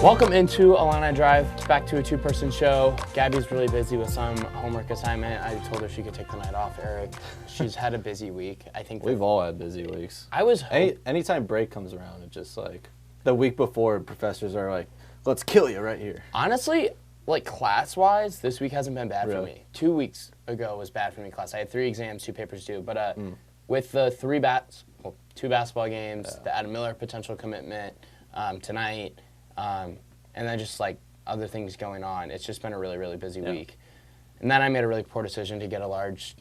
Welcome into Illini Drive. It's back to a two-person show. Gabby's really busy with some homework assignment. I told her she could take the night off. Erich, she's had a busy week. I think we've all had busy weeks. I was anytime break comes around, it's just like the week before, professors are like, "Let's kill you right here." Honestly, like class-wise, this week hasn't been bad for me. 2 weeks ago was bad for me class. I had 3 exams, 2 papers due, but with the 2 basketball games, the Adam Miller potential commitment tonight. And then just like other things going on. It's just been a really, really busy week. And then I made a really poor decision to get a large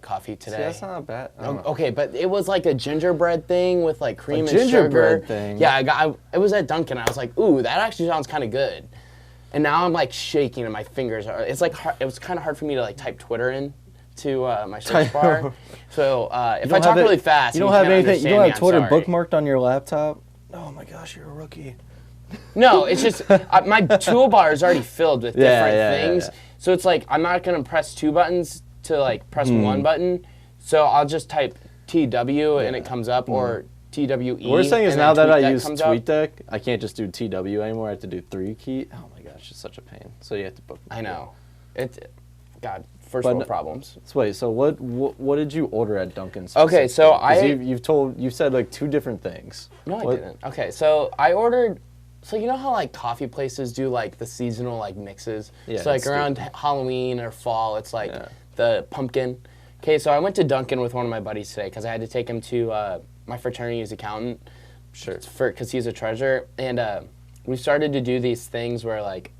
coffee today. See, that's not bad. Okay, but it was like a gingerbread thing with like cream and gingerbread sugar. Thing. Yeah, it was at Dunkin'. I was like, ooh, that actually sounds kind of good. And now I'm like shaking and my fingers are. It's like it was kind of hard for me to like type Twitter in to my search bar. So if I talk really fast, you don't have anything. You don't have Twitter sorry. bookmarked on your laptop. Oh my gosh, you're a rookie. No, it's just my toolbar is already filled with different things. So it's like I'm not going to press 2 buttons to like press 1 button. So I'll just type TW and it comes up or TWE. What we're saying is now that I use TweetDeck, I can't just do TW anymore. I have to do 3 key. Oh my gosh, it's such a pain. So you have to book. I know. God, first world problems. So wait, so what did you order at Dunkin's? Okay, so you've said like 2 different things. No, I didn't. Okay, so I ordered. So you know how like coffee places do like the seasonal like mixes? Yeah. So like around Halloween or fall, it's like the pumpkin. Okay, so I went to Dunkin' with one of my buddies today because I had to take him to my fraternity's accountant. Sure. Because he's a treasurer, and we started to do these things where like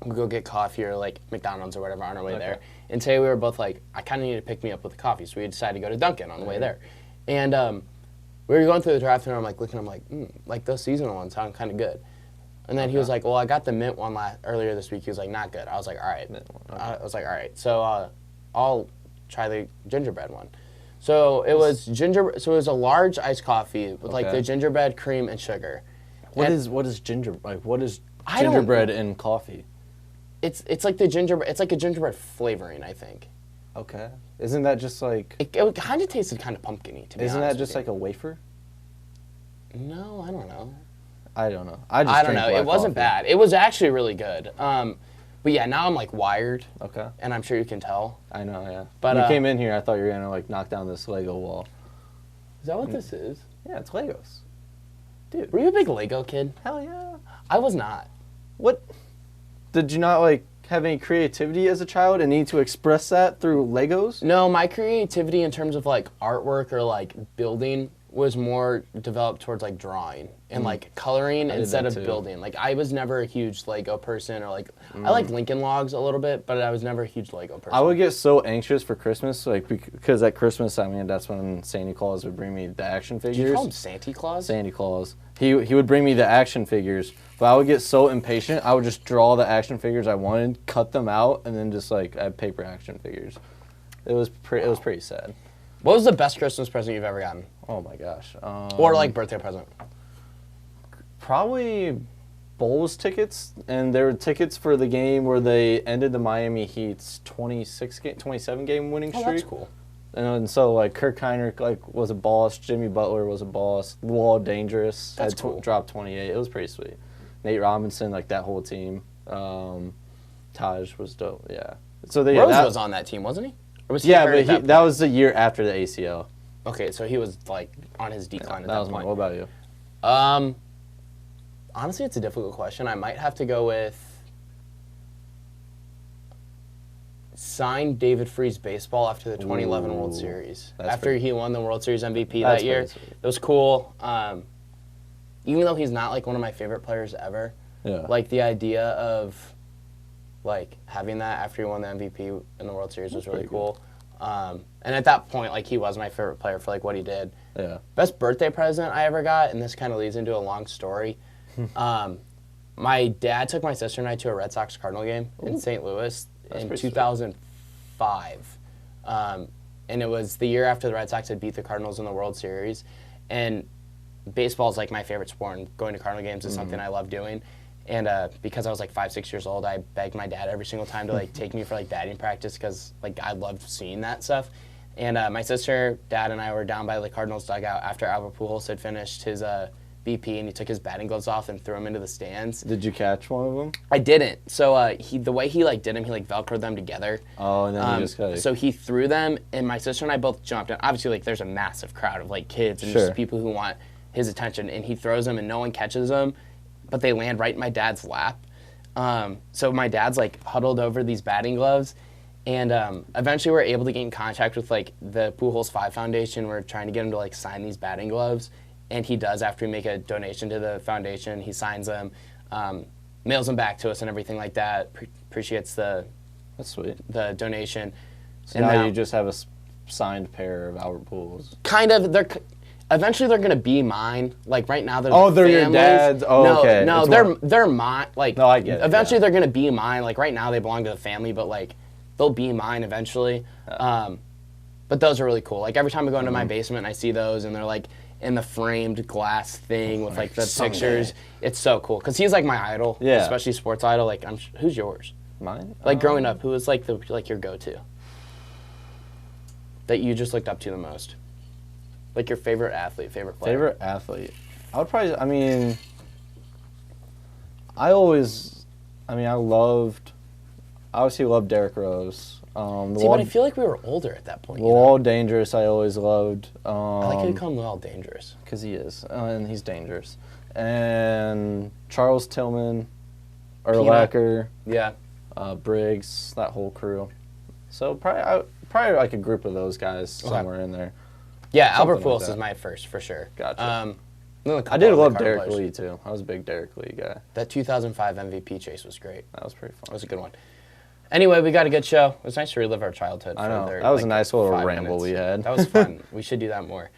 we go get coffee or like McDonald's or whatever on our way there. And today we were both like, I kind of need to pick me up with a coffee, so we decided to go to Dunkin' on the way there, and. We were going through the drive-thru, and I'm like looking, I'm like those seasonal ones sound kind of good. And then he was like, well, I got the mint one earlier this week. He was like, not good. I was like, all right. I was like, all right. So I'll try the gingerbread one. So it was So it was a large iced coffee with like the gingerbread, cream, and sugar. What is gingerbread in coffee? It's like the gingerbread. It's like a gingerbread flavoring, I think. Okay. Isn't that just like... It kind of tasted kind of pumpkin-y, to be honest. Isn't that just like a wafer? No, I don't know. I don't know. I don't know. It wasn't bad. It was actually really good. But yeah, now I'm like wired. Okay. And I'm sure you can tell. I know, yeah. But when you came in here, I thought you were going to like knock down this Lego wall. Is that what this is? Yeah, it's Legos. Dude, were you a big Lego kid? Hell yeah. I was not. What? Did you not like... have any creativity as a child and need to express that through Legos? No, my creativity in terms of like artwork or like building was more developed towards like drawing and like coloring instead of building. Like I was never a huge Lego person or like I like Lincoln Logs a little bit, but I was never a huge Lego person. I would get so anxious for Christmas, like because at Christmas, I mean that's when Santa Claus would bring me the action figures. Did you call him Santa Claus? Santa Claus. He would bring me the action figures, but I would get so impatient. I would just draw the action figures I wanted, cut them out, and then just like add paper action figures. It was pretty sad. What was the best Christmas present you've ever gotten? Oh my gosh. Or like birthday present? Probably Bulls tickets, and there were tickets for the game where they ended the Miami Heat's 27 game winning streak. Oh, that's cool. And so like Kirk Heinrich was a boss, Jimmy Butler was a boss, Wall Dangerous that's cool. Dropped 28. It was pretty sweet. Nate Robinson, like that whole team. Taj was dope. Yeah. So Rose was on that team, wasn't he? Or was he but that was the year after the ACL. Okay, so he was like on his decline at that point. What about you? Honestly, it's a difficult question. I might have to go with signed David Freese baseball after the 2011 World Series. After he won the World Series MVP that year. It was cool. Even though he's not like one of my favorite players ever, like the idea of like having that after he won the MVP in the World Series was really cool. And at that point, like he was my favorite player for like what he did. Yeah. Best birthday present I ever got, and this kind of leads into a long story. My dad took my sister and I to a Red Sox Cardinal game in St. Louis in 2005. And it was the year after the Red Sox had beat the Cardinals in the World Series. And baseball is like my favorite sport, and going to Cardinal games is something I love doing. And because I was like 5, 6 years old, I begged my dad every single time to like take me for like batting practice because like I loved seeing that stuff. And my sister, dad, and I were down by the Cardinals dugout after Albert Pujols had finished his BP, and he took his batting gloves off and threw them into the stands. Did you catch one of them? I didn't. So the way he like did them, he like Velcroed them together. Oh, and then he just got it. So he threw them, and my sister and I both jumped. And obviously, like there's a massive crowd of like kids and just people who want his attention, and he throws them, and no one catches them, but they land right in my dad's lap. So my dad's like huddled over these batting gloves. And eventually we're able to get in contact with like the Pujols 5 Foundation. We're trying to get him to like sign these batting gloves. And he does after we make a donation to the foundation. He signs them, mails them back to us and everything like that. Appreciates That's sweet. the donation. So now you just have a signed pair of Albert Pujols. Kind of. Eventually they're gonna be mine. Like right now they're they're your dad's. Oh, no, okay. No, they're mine. Like no, I get it. Eventually they're gonna be mine. Like right now they belong to the family, but like they'll be mine eventually. But those are really cool. Like every time I go into my basement and I see those, and they're like in the framed glass thing with like the pictures. It's so cool because he's like my idol, especially sports idol. Like who's yours? Mine. Like growing up, who was like your go-to that you just looked up to the most? Like your favorite athlete, favorite player. Favorite athlete. I would probably. I mean, I obviously loved Derrick Rose. But I feel like we were older at that point. All Dangerous, I always loved. I like how you call him All Dangerous. Because he is, and he's dangerous. And Charles Tillman, Urlacher, Briggs, that whole crew. So probably like a group of those guys somewhere in there. Yeah, Albert Pujols is my first for sure. Gotcha. I did love Derek Lee too. I was a big Derek Lee guy. That 2005 MVP chase was great. That was pretty fun. That was a good one. Anyway, we got a good show. It was nice to relive our childhood. I know. That was a nice little ramble we had. That was fun. We should do that more.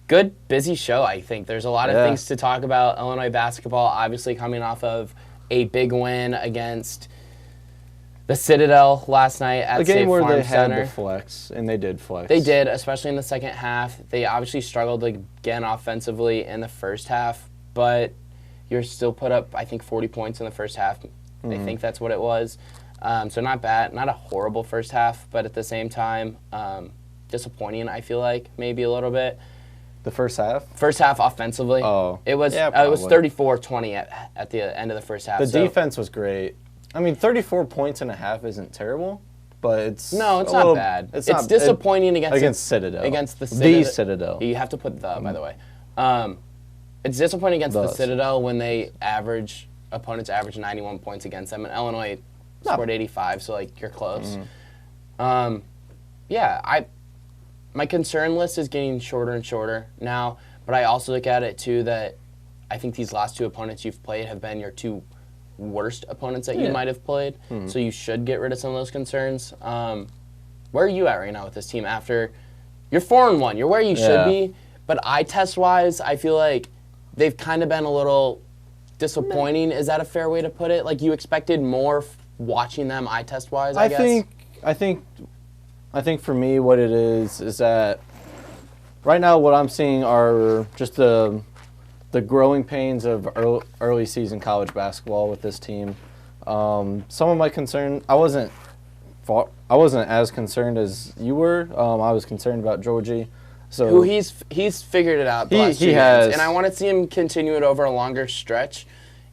Good, busy show, I think. There's a lot of things to talk about. Illinois basketball, obviously coming off of a big win against the Citadel last night at State Farm Center. A game where they had to flex, and they did flex. They did, especially in the second half. They obviously struggled again offensively in the first half, but you still put up, I think, 40 points in the first half. I think that's what it was. So not bad, not a horrible first half, but at the same time, disappointing, I feel like, maybe a little bit. The first half? First half offensively. Oh. It was 34-20 at the end of the first half. The defense was great. I mean, 34 points and a half isn't terrible, but it's not bad. It's disappointing against Citadel. Against the Citadel. The Citadel. You have to put the, by the way. It's disappointing against the Citadel when opponents average 91 points against them, and Illinois scored 85, so like you're close. My concern list is getting shorter and shorter now, but I also look at it too that I think these last two opponents you've played have been your two worst opponents that you might have played, so you should get rid of some of those concerns. Where are you at right now with this team after you're 4-1? You're where you should be, but eye test wise, I feel like they've kind of been a little disappointing. Is that a fair way to put it? Like you expected more watching them eye test wise, I guess? I think for me what it is that right now what I'm seeing are just the growing pains of early season college basketball with this team. Some of my concern, I wasn't as concerned as you were. I was concerned about Georgie. So he's figured it out the last 2 years, and I want to see him continue it over a longer stretch,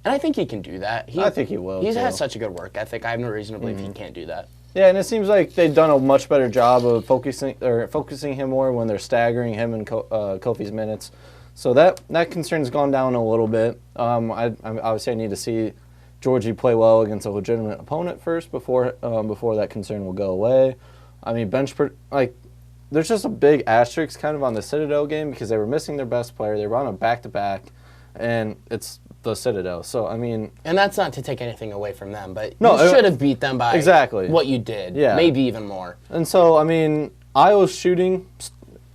and I think he can do that. I think he will. He has such a good work ethic. I have no reason to believe he can't do that. Yeah, and it seems like they've done a much better job of focusing him more when they're staggering him and Kofi's minutes. So that concern's gone down a little bit. Obviously I need to see Georgie play well against a legitimate opponent first before that concern will go away. I mean, there's just a big asterisk kind of on the Citadel game because they were missing their best player. They were on a back-to-back, and it's the Citadel. So, I mean... And that's not to take anything away from them, but you should have beat them by what you did. Yeah. Maybe even more. And so, I mean, Iowa's shooting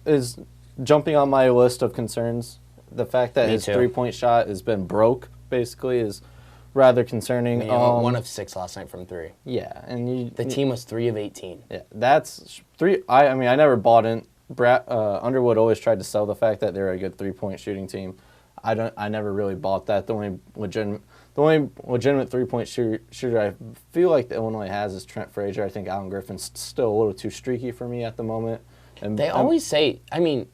is jumping on my list of concerns. The fact that his three-point shot has been broke, basically, is rather concerning. 1 of 6 last night from 3. Yeah, and the team was 3 of 18. Yeah, that's 3. I mean, I never bought in. Underwood always tried to sell the fact that they're a good three-point shooting team. I never really bought that. The only legitimate three-point shooter I feel like the Illinois has is Trent Frazier. I think Alan Griffin's still a little too streaky for me at the moment. And they always say, I mean,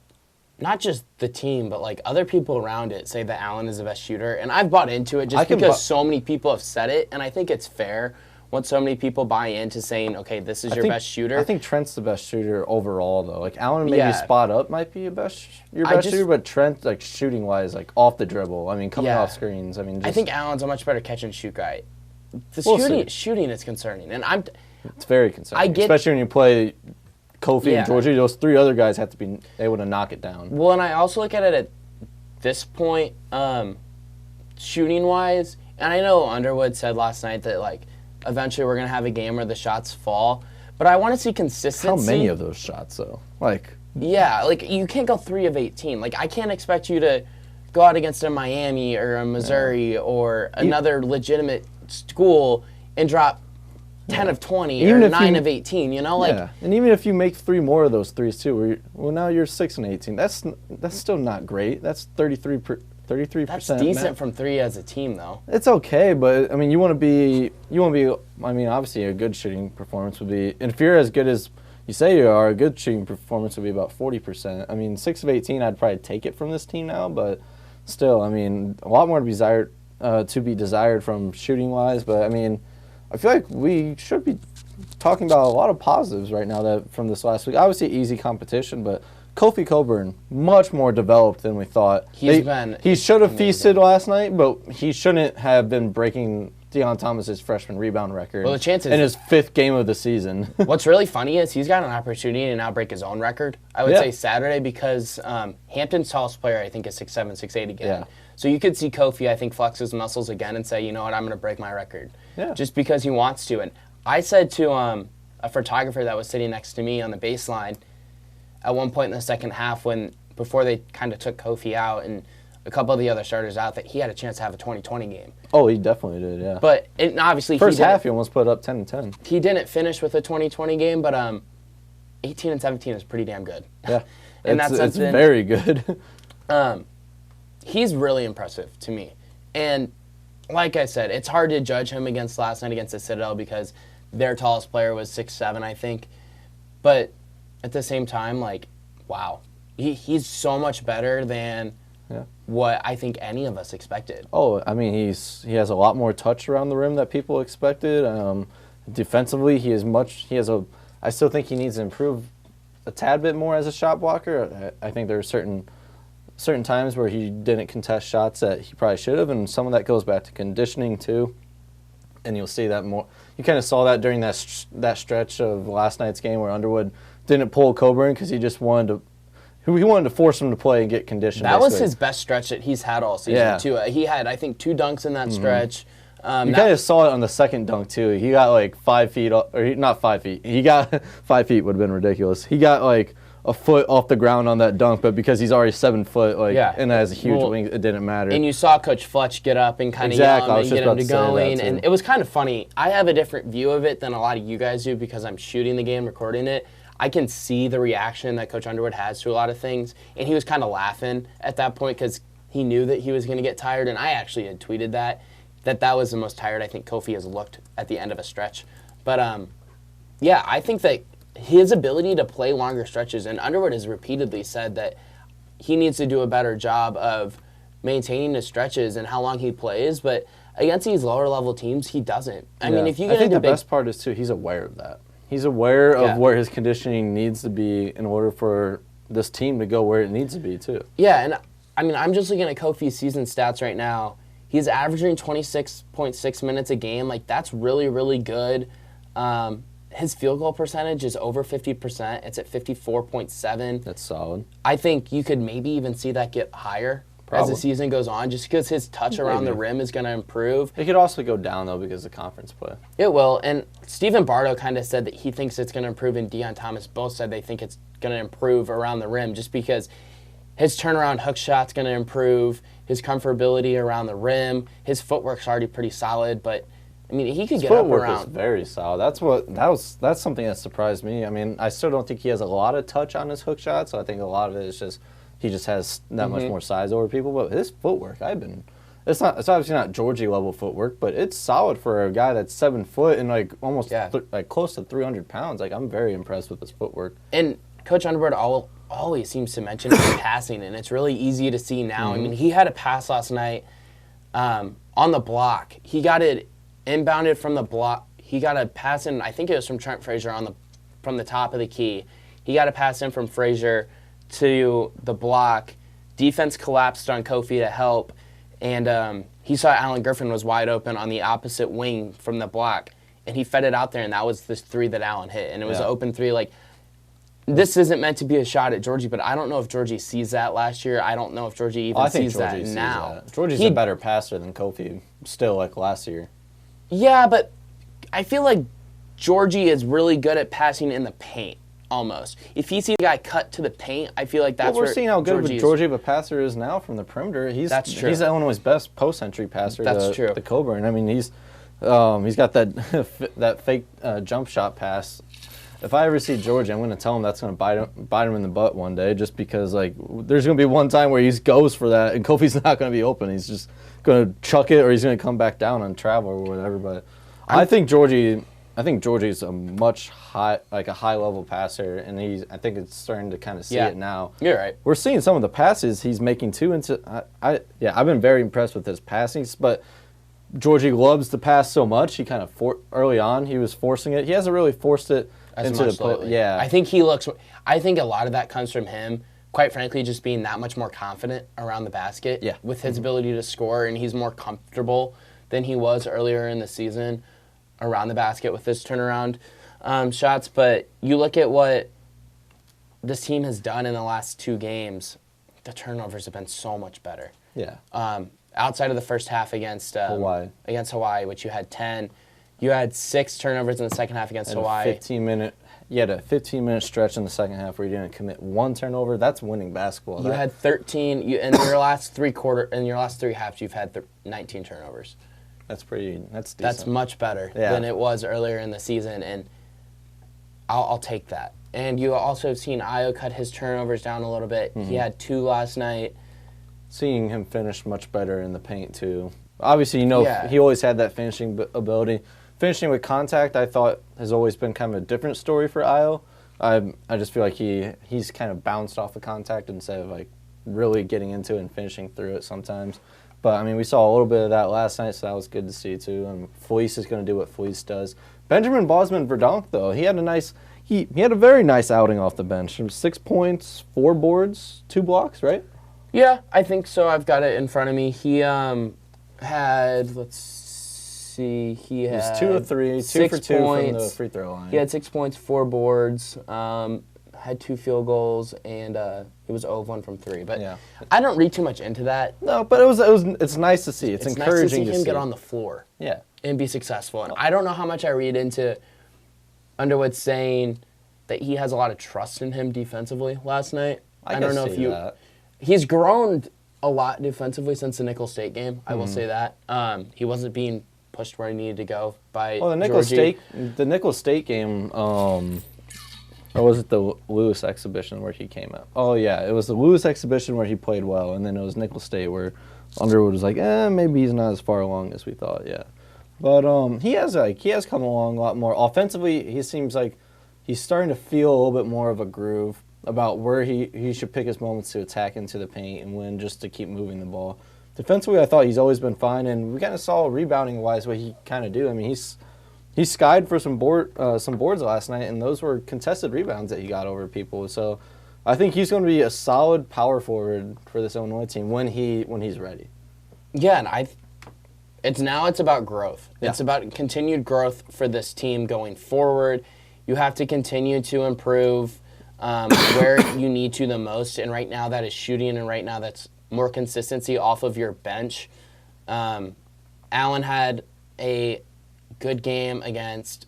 not just the team, but like other people around it say that Allen is the best shooter, and I've bought into it just because so many people have said it, and I think it's fair when so many people buy into saying, okay, this is your best shooter. I think Trent's the best shooter overall, though. Like Allen, maybe spot up might be your best shooter, but Trent, like shooting wise, like off the dribble. I mean, coming off screens. I mean, I think Allen's a much better catch and shoot guy. The shooting is concerning, and it's very concerning, especially when you play Kofi and Georgie. Those three other guys have to be able to knock it down. Well, and I also look at it at this point, shooting wise, and I know Underwood said last night that like eventually we're gonna have a game where the shots fall, but I want to see consistency. How many of those shots though? Like you can't go 3 of 18. Like I can't expect you to go out against a Miami or a Missouri or another legitimate school and drop 10 of 20 even or 9 of 18, you know? Like, and even if you make 3 more of those threes too, now you're 6 and 18. That's still not great. That's 33%. That's decent from 3 as a team, though. It's okay, but I mean, you want to be. I mean, obviously, a good shooting performance would be. And if you're as good as you say you are, a good shooting performance would be about 40%. I mean, 6 of 18, I'd probably take it from this team now, but still, I mean, a lot more to be desired from shooting wise. But I mean, I feel like we should be talking about a lot of positives right now from this last week. Obviously, easy competition, but Kofi Coburn, much more developed than we thought. He should have feasted last night, but he shouldn't have been breaking Deion Thomas's freshman rebound record in his 5th game of the season. What's really funny is he's got an opportunity to now break his own record, I would say Saturday, because Hampton's tallest player, I think, is 6'7", 6'8" again. Yeah. So you could see Kofi, I think, flex his muscles again and say, you know what, I'm going to break my record. Yeah. Just because he wants to. And I said to a photographer that was sitting next to me on the baseline, at one point in the second half, before they kind of took Kofi out and a couple of the other starters out, that he had a chance to have a 20-20 game. Oh, he definitely did, yeah. But obviously, first half he almost put up 10 and 10. He didn't finish with a 20-20 game, but 18 and 17 is pretty damn good. Yeah, it's very good. He's really impressive to me, and like I said, it's hard to judge him against last night against the Citadel because their tallest player was 6'7", I think, but at the same time, like, wow, he's so much better than what I think any of us expected. Oh, I mean, he has a lot more touch around the rim that people expected. Defensively, I still think he needs to improve a tad bit more as a shot blocker. I think there are certain times where he didn't contest shots that he probably should have, and some of that goes back to conditioning too. And you'll see that more. You kind of saw that during that stretch of last night's game where Underwood didn't pull Coburn because he just wanted to force him to play and get conditioned. That was his best stretch that he's had all season too. He had, I think, 2 dunks in that stretch. You kind of saw it on the second dunk too. He got like 5 feet, not 5 feet. He got 5 feet would have been ridiculous. He got like a foot off the ground on that dunk, but because he's already 7 foot, and has a huge wing, it didn't matter. And you saw Coach Fletch get up and kind of yell him and get him to going, and it was kind of funny. I have a different view of it than a lot of you guys do because I'm shooting the game, recording it. I can see the reaction that Coach Underwood has to a lot of things, and he was kind of laughing at that point because he knew that he was going to get tired, and I actually had tweeted that was the most tired I think Kofi has looked at the end of a stretch. But, I think that his ability to play longer stretches, and Underwood has repeatedly said that he needs to do a better job of maintaining his stretches and how long he plays, but against these lower-level teams, he doesn't. I mean, if you get into the best part is, too, he's aware of that. He's aware of where his conditioning needs to be in order for this team to go where it needs to be, too. Yeah, and I mean, I'm just looking at Kofi's season stats right now. He's averaging 26.6 minutes a game. Like, that's really, really good. His field goal percentage is over 50%. It's at 54.7. That's solid. I think you could maybe even see that get higher as the season goes on, just because his touch around the rim is going to improve. It could also go down, though, because of conference play. It will, and Stephen Bardo kind of said that he thinks it's going to improve, and Deion Thomas both said they think it's going to improve around the rim just because his turnaround hook shot's going to improve, his comfortability around the rim, his footwork's already pretty solid, but I mean, he could get up around. His footwork is very solid. That's something that surprised me. I mean, I still don't think he has a lot of touch on his hook shot, so I think a lot of it is just he just has that much more size over people. But his footwork, it's obviously not Georgie level footwork, but it's solid for a guy that's 7 foot and like almost like close to 300 pounds. Like, I'm very impressed with his footwork. And Coach Underwood always seems to mention his passing, and it's really easy to see now. I mean, he had a pass last night on the block. He got it inbounded from the block. He got a pass in, I think it was from Trent Frazier from the top of the key. He got a pass in from Frazier to the block. Defense collapsed on Kofi to help, and he saw Alan Griffin was wide open on the opposite wing from the block, and he fed it out there, and that was this three that Alan hit, and it was an open three. Like, this isn't meant to be a shot at Georgie, but I don't know if Georgie sees that last year. I don't know if Georgie even sees that now. Georgie's a better passer than Kofi still, like last year. Yeah, but I feel like Georgie is really good at passing in the paint, almost. If he sees a guy cut to the paint, I feel like that's where we're seeing how good Georgie of a passer is now from the perimeter. That's true. He's Illinois' best post-entry passer. That's true. The Coburn. I mean, he's got that that fake jump shot pass. If I ever see Georgie, I'm going to tell him that's going to bite him in the butt one day, just because like there's going to be one time where he goes for that and Kofi's not going to be open. He's just going to chuck it, or he's going to come back down on travel or whatever. But I think Georgie's a much high level passer, and I think it's starting to kind of see it now. You're right. We're seeing some of the passes he's making too. I've been very impressed with his passing, but Georgie loves to pass so much. He kind of early on he was forcing it. He hasn't really forced it into the lately. Yeah. I think I think a lot of that comes from him, quite frankly, just being that much more confident around the basket. Yeah. With his ability to score, and he's more comfortable than he was earlier in the season around the basket with his turnaround shots. But you look at what this team has done in the last 2 games, the turnovers have been so much better. Yeah. Outside of the first half against Hawaii, which you had 10, you had 6 turnovers in the second half against Hawaii. You had a 15-minute stretch in the second half where you didn't commit 1 turnover. That's winning basketball. You had 13 in your last 3 halves. You've had 19 turnovers. That's decent. That's much better than it was earlier in the season, and I'll take that. And you also have seen Io cut his turnovers down a little bit. He had 2 last night. Seeing him finish much better in the paint too. Obviously, he always had that finishing ability. Finishing with contact, I thought, has always been kind of a different story for Io. I just feel like he's kind of bounced off the contact instead of like really getting into it and finishing through it sometimes. But I mean, we saw a little bit of that last night, so that was good to see too. And Felice is going to do what Felice does. Benjamin Bosman-Verdonk, though, he had a very nice outing off the bench. 6 points, 4 boards, 2 blocks, right? Yeah, I think so. I've got it in front of me. He had, let's see, he had 2 of 3, 2 for 2 from the free throw line. He had 6 points, 4 boards, had 2 field goals, and it was 0 of 1 from 3. But yeah. I don't read too much into that. No, but it's nice to see. It's encouraging nice to see him get on the floor. Yeah. And be successful. And I don't know how much I read into Underwood saying that he has a lot of trust in him defensively last night. I don't know if that. He's grown a lot defensively since the Nickel State game. I will say that. He wasn't being pushed where he needed to go by Georgie. The Nickel State game, or was it the Lewis exhibition where he came up? Oh yeah, it was the Lewis exhibition where he played well, and then it was Nickel State where Underwood was like, maybe he's not as far along as we thought. Yeah, but he has come along a lot more offensively. He seems like he's starting to feel a little bit more of a groove about where he should pick his moments to attack into the paint and win, just to keep moving the ball. Defensively, I thought he's always been fine, and we kind of saw rebounding-wise what he kind of do. I mean, he skied for some boards last night, and those were contested rebounds that he got over people. So I think he's going to be a solid power forward for this Illinois team when he's ready. Yeah, and it's about growth. Yeah. It's about continued growth for this team going forward. You have to continue to improve where you need to the most, and right now that is shooting, and right now that's more consistency off of your bench. Allen had a good game against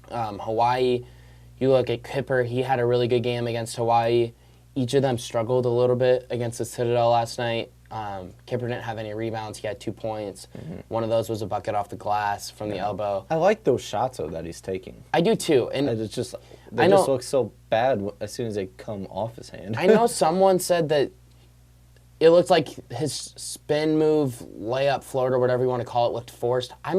Hawaii. You look at Kipper, he had a really good game against Hawaii. Each of them struggled a little bit against the Citadel last night. Kipper didn't have any rebounds. He had 2 points. One of those was a bucket off the glass from the elbow. I like those shots, though, that he's taking. I do, too. And they just look so bad as soon as they come off his hand. I know someone said that it looked like his spin move, layup, float, or whatever you want to call it, looked forced. I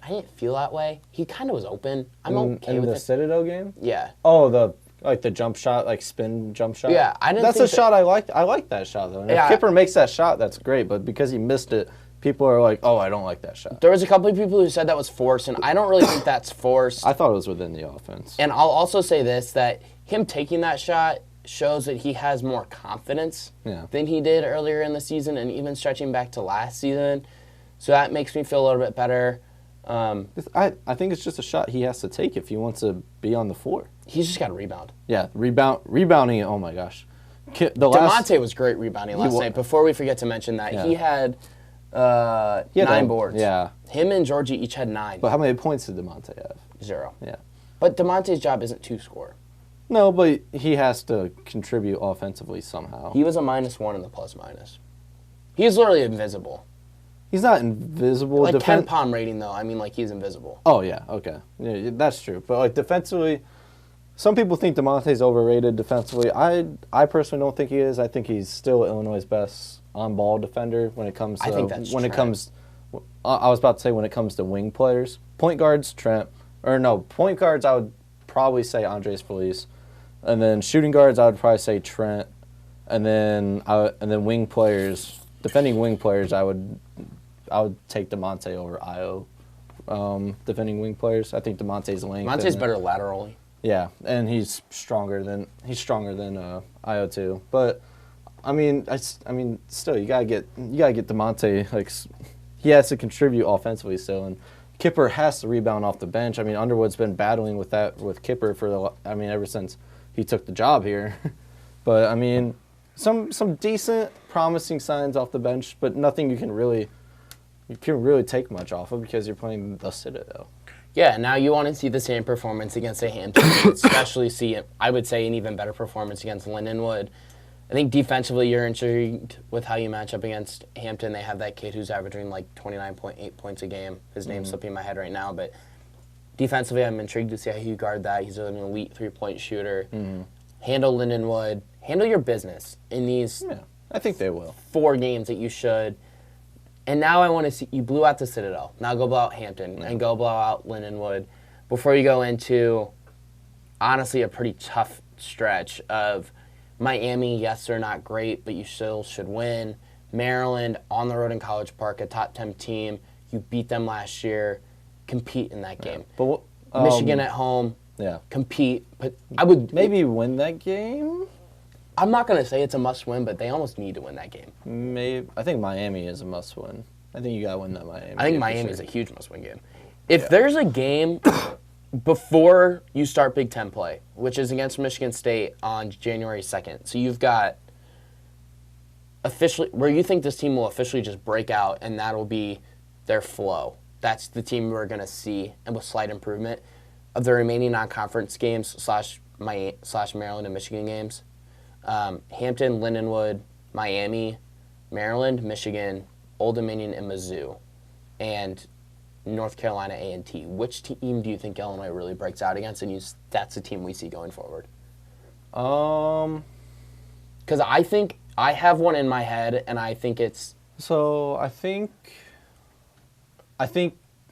didn't feel that way. He kind of was open. I'm okay with it. In the Citadel game? Yeah. Oh, Like the jump shot, like spin jump shot. Yeah, I didn't. That's think a shot I liked. I like that shot though. And if Kipper makes that shot, that's great. But because he missed it, people are like, "Oh, I don't like that shot." There was a couple of people who said that was forced, and I don't really think that's forced. I thought it was within the offense. And I'll also say this, that him taking that shot shows that he has more confidence than he did earlier in the season, and even stretching back to last season. So that makes me feel a little bit better. I think it's just a shot he has to take if he wants to be on the floor. He's just got to rebound. Yeah, rebounding. Oh my gosh, DeMonte was great rebounding last night. Before we forget to mention that, he had 9 boards. Yeah, him and Georgie each had 9. But how many points did DeMonte have? 0. Yeah, but DeMonte's job isn't to score. No, but he has to contribute offensively somehow. He was a -1 in the plus-minus. He's literally invisible. He's not invisible. Like Ken Pom rating, though. I mean, like, he's invisible. Oh, yeah. Okay. Yeah, that's true. But, like, defensively, some people think DeMonte's overrated defensively. I personally don't think he is. I think he's still Illinois' best on-ball defender when it comes to... I think that's when Trent. it comes... I was about to say when it comes to wing players. Point guards, Trent. Or, no, point guards, I would probably say Andres Feliz. And then shooting guards, I would probably say Trent. And then wing players, defending wing players, I would take DeMonte over Io. Defending wing players, I think DeMonte's length. DeMonte's better laterally. Yeah, and he's stronger than Io too. But I mean, still, you gotta get DeMonte. Like, he has to contribute offensively still, and Kipper has to rebound off the bench. I mean, Underwood's been battling with that with Kipper ever since he took the job here. But I mean, some decent, promising signs off the bench, but nothing you can really take much off of because you're playing the Citadel. Yeah, now you want to see the same performance against a Hampton, especially see, I would say, an even better performance against Lindenwood. I think defensively you're intrigued with how you match up against Hampton. They have that kid who's averaging like 29.8 points a game. His name's slipping in my head right now, but defensively I'm intrigued to see how you guard that. He's an elite three-point shooter. Handle Lindenwood. Handle your business in these I think they will. 4 games that you should. And now I want to see, you blew out the Citadel. Now go blow out Hampton and go blow out Lindenwood before you go into, honestly, a pretty tough stretch of Miami. Yes, they're not great, but you still should win. Maryland, on the road in College Park, a top 10 team. You beat them last year. Compete in that game. But Michigan at home. Yeah. Compete. But I would maybe win that game. I'm not going to say it's a must-win, but they almost need to win that game. Maybe. I think Miami is a must-win. I think you got to win that Miami. I think Miami is a huge must-win game. If there's a game before you start Big Ten play, which is against Michigan State on January 2nd, so you've got officially where you think this team will officially just break out, and that'll be their flow. That's the team we're going to see, and with slight improvement of the remaining non-conference games / Maryland and Michigan games. Hampton, Lindenwood, Miami, Maryland, Michigan, Old Dominion, and Mizzou, and North Carolina A&T. Which team do you think Illinois really breaks out against, and that's the team we see going forward? Because I think I have one in my head, and I think it's... So I think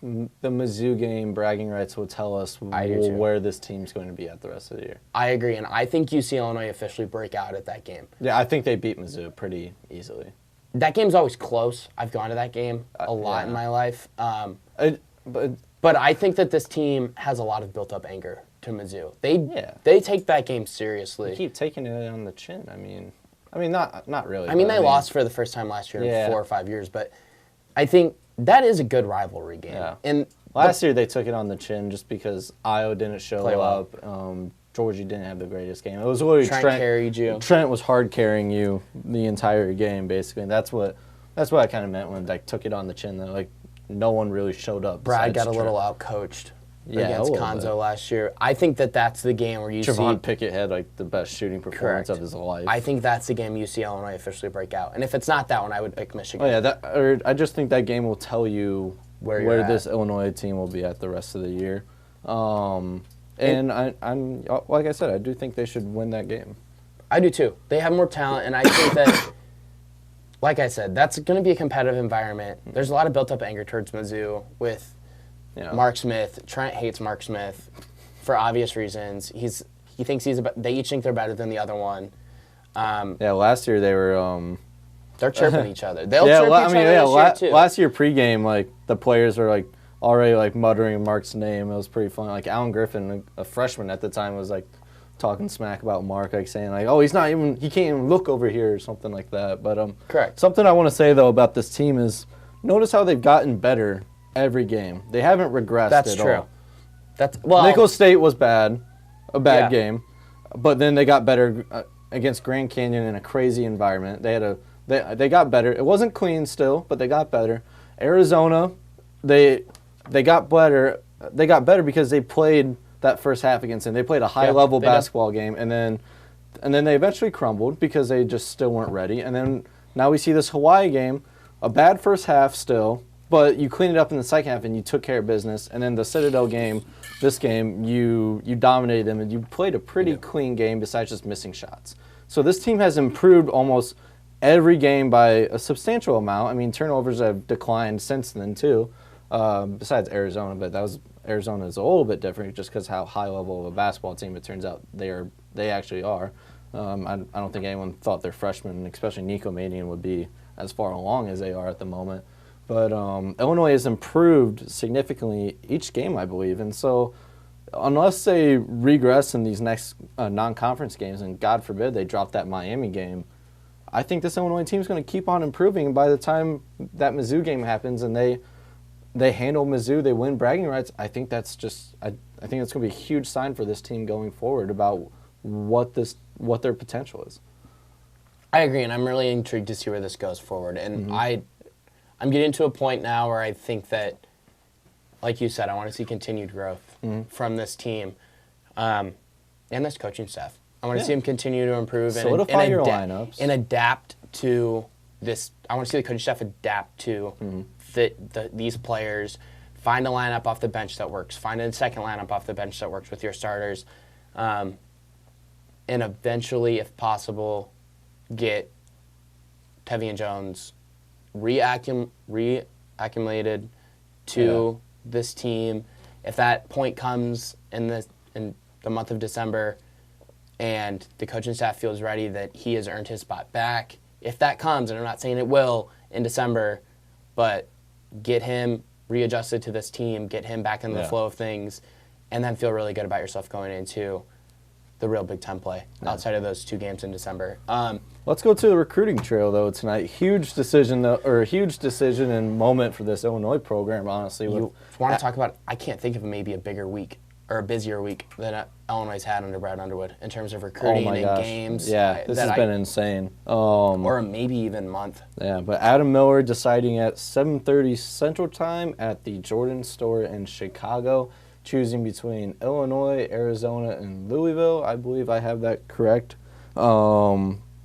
the Mizzou game bragging rights will tell us where this team's going to be at the rest of the year. I agree, and I think you see Illinois officially break out at that game. Yeah, I think they beat Mizzou pretty easily. That game's always close. I've gone to that game a lot in my life. But I think that this team has a lot of built-up anger to Mizzou. They take that game seriously. They keep taking it on the chin. I mean, not really. I mean, they lost for the first time last year in 4 or 5 years, but I think that is a good rivalry game. Yeah. And last year they took it on the chin just because Io didn't show up. Georgie didn't have the greatest game. It was literally Trent carried you. Trent was hard carrying you the entire game, basically. And that's what I kind of meant when they took it on the chin. Though, like no one really showed up. Brad got a little outcoached against Konzo last year. I think that's the game where you see Javon Pickett had like the best shooting performance of his life. I think that's the game you see Illinois officially break out. And if it's not that one, I would pick Michigan. Oh yeah, I just think that game will tell you where this Illinois team will be at the rest of the year. And I'm like I said, I do think they should win that game. I do too. They have more talent, and I think that, like I said, that's going to be a competitive environment. There's a lot of built-up anger towards Mizzou with Mark Smith. Trent hates Mark Smith for obvious reasons. He thinks they each think they're better than the other one. Yeah, last year they were. They're chirping each other. They'll chirp each other this year too. Last year pregame, like the players were like already like muttering Mark's name. It was pretty funny. Like Alan Griffin, a freshman at the time, was like talking smack about Mark, like saying like, "Oh, he can't even look over here" or something like that. But correct. Something I want to say though about this team is notice how they've gotten better every game. They haven't regressed at all. That's true. Nicholls State was bad, a bad game, but then they got better against Grand Canyon in a crazy environment. They got better. It wasn't clean still, but they got better. Arizona, they got better. They got better because they played that first half against them. They played a high-level basketball game, and then they eventually crumbled because they just still weren't ready. And then now we see this Hawaii game, a bad first half still, but you cleaned it up in the second half and you took care of business. And then the Citadel game, this game, you dominated them and you played a pretty clean game besides just missing shots. So this team has improved almost every game by a substantial amount. I mean, turnovers have declined since then too, besides Arizona, but Arizona is a little bit different just because how high level of a basketball team it turns out they actually are. I don't think anyone thought their freshmen, especially Nico Manian, would be as far along as they are at the moment. But Illinois has improved significantly each game, I believe, and so unless they regress in these next non-conference games, and God forbid they drop that Miami game, I think this Illinois team is going to keep on improving. And by the time that Mizzou game happens and they handle Mizzou, they win bragging rights, I think that's I think it's going to be a huge sign for this team going forward about what their potential is. I agree, and I'm really intrigued to see where this goes forward. And I'm getting to a point now where I think that, like you said, I want to see continued growth from this team and this coaching staff. I want to see them continue to improve solidify your lineups and adapt to this. I want to see the coaching staff adapt to these players. Find a lineup off the bench that works. Find a second lineup off the bench that works with your starters, and eventually, if possible, get Tevian Jones reaccumulated to this team. If that point comes in the month of December and the coaching staff feels ready that he has earned his spot back, if that comes, and I'm not saying it will in December, but get him readjusted to this team, get him back in the flow of things, and then feel really good about yourself going into the real Big Ten play outside of those 2 games in December. Let's go to the recruiting trail though tonight. Huge decision and moment for this Illinois program. Honestly, you want to talk about? I can't think of maybe a bigger week or a busier week than Illinois had under Brad Underwood in terms of recruiting and games. Yeah, this has been insane. Or maybe even month. Yeah, but Adam Miller deciding at 7:30 Central Time at the Jordan store in Chicago, choosing between Illinois, Arizona, and Louisville. I believe I have that correct.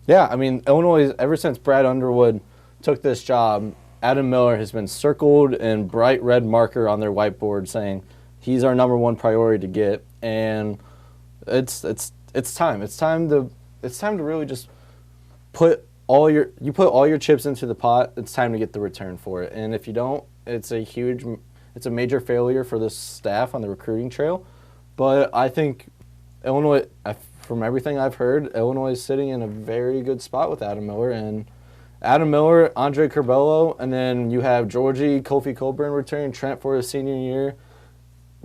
Yeah, I mean, Illinois, ever since Brad Underwood took this job, Adam Miller has been circled in bright red marker on their whiteboard saying he's our number 1 priority to get, and it's time. It's time to really just put all your chips into the pot. It's time to get the return for it. And if you don't, it's a major failure for the staff on the recruiting trail. But I think Illinois, from everything I've heard, Illinois is sitting in a very good spot with Adam Miller. And Adam Miller, Andre Curbelo, and then you have Georgie, Kofi Coburn returning, Trent for his senior year.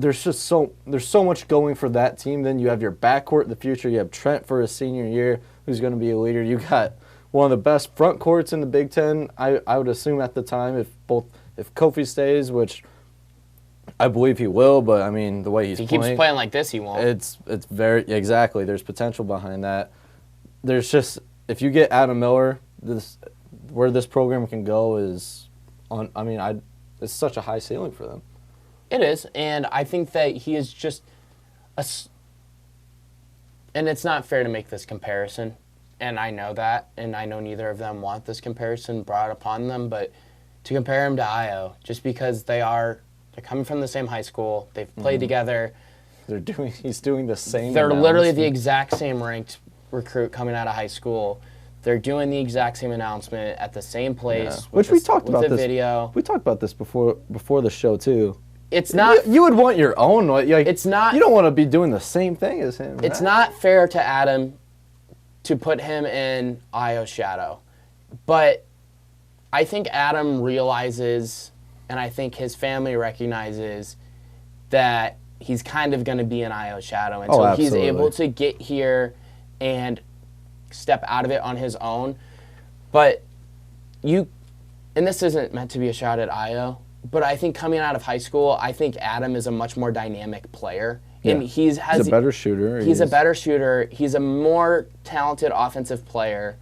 There's so much going for that team. Then you have your backcourt in the future. You have Trent for his senior year, who's going to be a leader. You got one of the best front courts in the Big Ten, I would assume at the time, if Kofi stays, which I believe he will, but I mean the way he keeps playing like this, he won't. It's very exactly. There's potential behind that. There's just, if you get Adam Miller, where this program can go is on. I mean, it's such a high ceiling for them. It is, and I think that he is just and it's not fair to make this comparison, and I know that, and I know neither of them want this comparison brought upon them, but to compare him to Io, just because they're coming from the same high school, they've played together. He's doing the same. They're literally the exact same ranked recruit coming out of high school. They're doing the exact same announcement at the same place. Yeah. Which we talked about this video. We talked about this before the show too. it's not. You would want your own. Like, it's not. You don't want to be doing the same thing as him. It's not fair to Adam to put him in Ayo's shadow, but I think Adam realizes, and I think his family recognizes that he's kind of going to be in Ayo's shadow until he's able to get here and step out of it on his own. But and this isn't meant to be a shot at Ayo, but I think coming out of high school, I think Adam is a much more dynamic player. Yeah. And he's a better shooter. He's a better shooter. He's a more talented offensive player.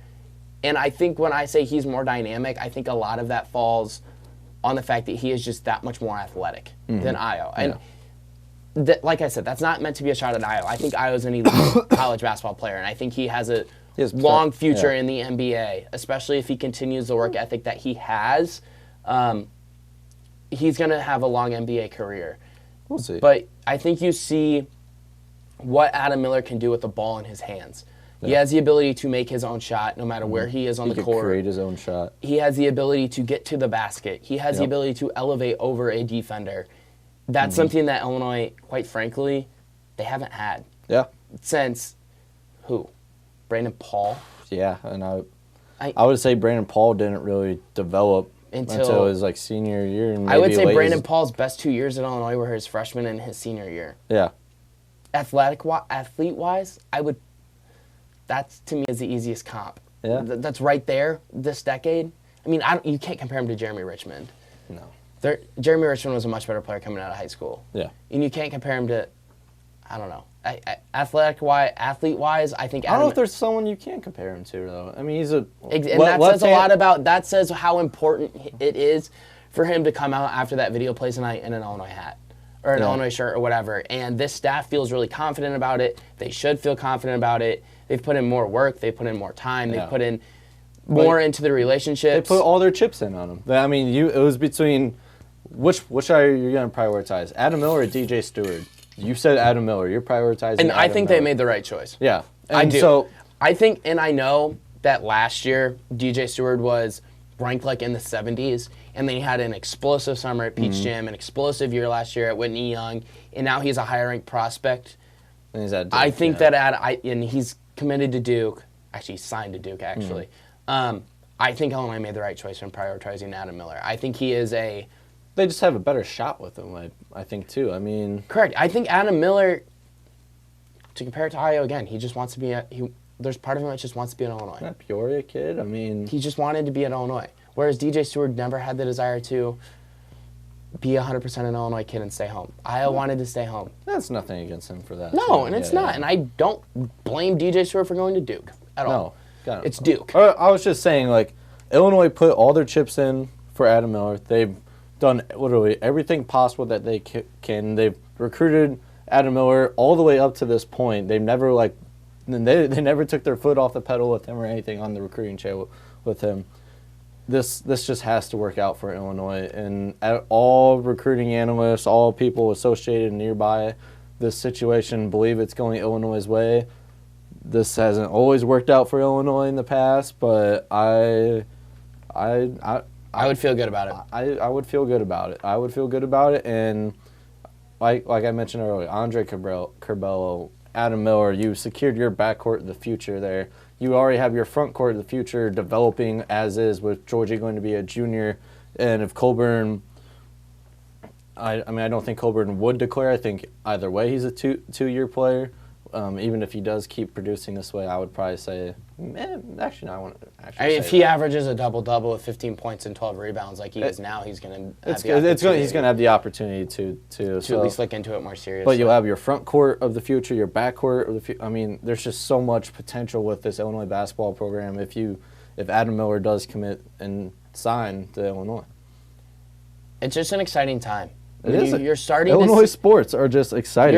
And I think when I say he's more dynamic, I think a lot of that falls on the fact that he is just that much more athletic than Ayo. And like I said, that's not meant to be a shot at Ayo. I think Ayo's an elite college basketball player, and I think he has a long future in the NBA, especially if he continues the work ethic that he has. He's going to have a long NBA career. We'll see. But I think you see what Adam Miller can do with the ball in his hands. Yeah. He has the ability to make his own shot no matter where he is on the court. He can create his own shot. He has the ability to get to the basket. He has the ability to elevate over a defender. That's something that Illinois, quite frankly, they haven't had. Yeah. Since who? Brandon Paul? Yeah, and I would say Brandon Paul didn't really develop until his senior year. And maybe I would say Brandon Paul's best 2 years at Illinois were his freshman and his senior year. Yeah. Athlete-wise, that to me is the easiest comp. Yeah. That's right there this decade. I mean, you can't compare him to Jeremy Richmond. No. Jeremy Richmond was a much better player coming out of high school. Yeah. And you can't compare him to, I don't know. Athlete-wise, I think Adam... I don't know if there's someone you can compare him to, though. I mean, he's a... And that says how important it is for him to come out after that video plays tonight in an Illinois hat or an Illinois shirt or whatever. And this staff feels really confident about it. They should feel confident about it. They've put in more work. They've put in more time. They've put in more into the relationships. They put all their chips in on him. I mean, it was between... Which are you going to prioritize? Adam Miller or DJ Stewart? You said Adam Miller. You're prioritizing And I think Miller. they made the right choice. Yeah. And I do. So, I think, and I know that last year, DJ Stewart was ranked in the 70s, and then he had an explosive summer at Peach Jam, an explosive year last year at Whitney Young, and now he's a high-ranked prospect. And he's at Duke, I think and he's committed to Duke. Actually, he signed to Duke, actually. I think Illinois made the right choice in prioritizing Adam Miller. I think he is They just have a better shot with him, I think, too. I mean... Correct. I think Adam Miller, to compare it to Ayo again, he just wants to be there's part of him that just wants to be in Illinois. That Peoria kid, I mean... He just wanted to be at Illinois. Whereas DJ Stewart never had the desire to be 100% an Illinois kid and stay home. Ayo wanted to stay home. That's nothing against him for that. No, and it's not. And I don't blame DJ Stewart for going to Duke at all. No. It's Duke. I was just saying, Illinois put all their chips in for Adam Miller. They've done literally everything possible that they can. They've recruited Adam Miller all the way up to this point. They've never they never took their foot off the pedal with him or anything on the recruiting trail with him. This just has to work out for Illinois, and all recruiting analysts, all people associated nearby this situation believe it's going Illinois' way. This hasn't always worked out for Illinois in the past, but I would feel good about it. I would feel good about it. I would feel good about it, and like I mentioned earlier, Andre Curbelo, Adam Miller, you secured your backcourt of the future there. You already have your front court of the future developing as is, with Georgie going to be a junior, and if Colburn, I don't think Colburn would declare. I think either way he's a two-year player. Even if he does keep producing this way, I would probably say, actually, no, I want to actually. I mean, if he averages a double-double with 15 points and 12 rebounds like he is now, he's going to have the opportunity. He's going to have the opportunity to at least look into it more seriously. But you'll have your front court of the future, your back court of the future. I mean, there's just so much potential with this Illinois basketball program if Adam Miller does commit and sign to Illinois. It's just an exciting time. You're starting. Illinois sports are just exciting.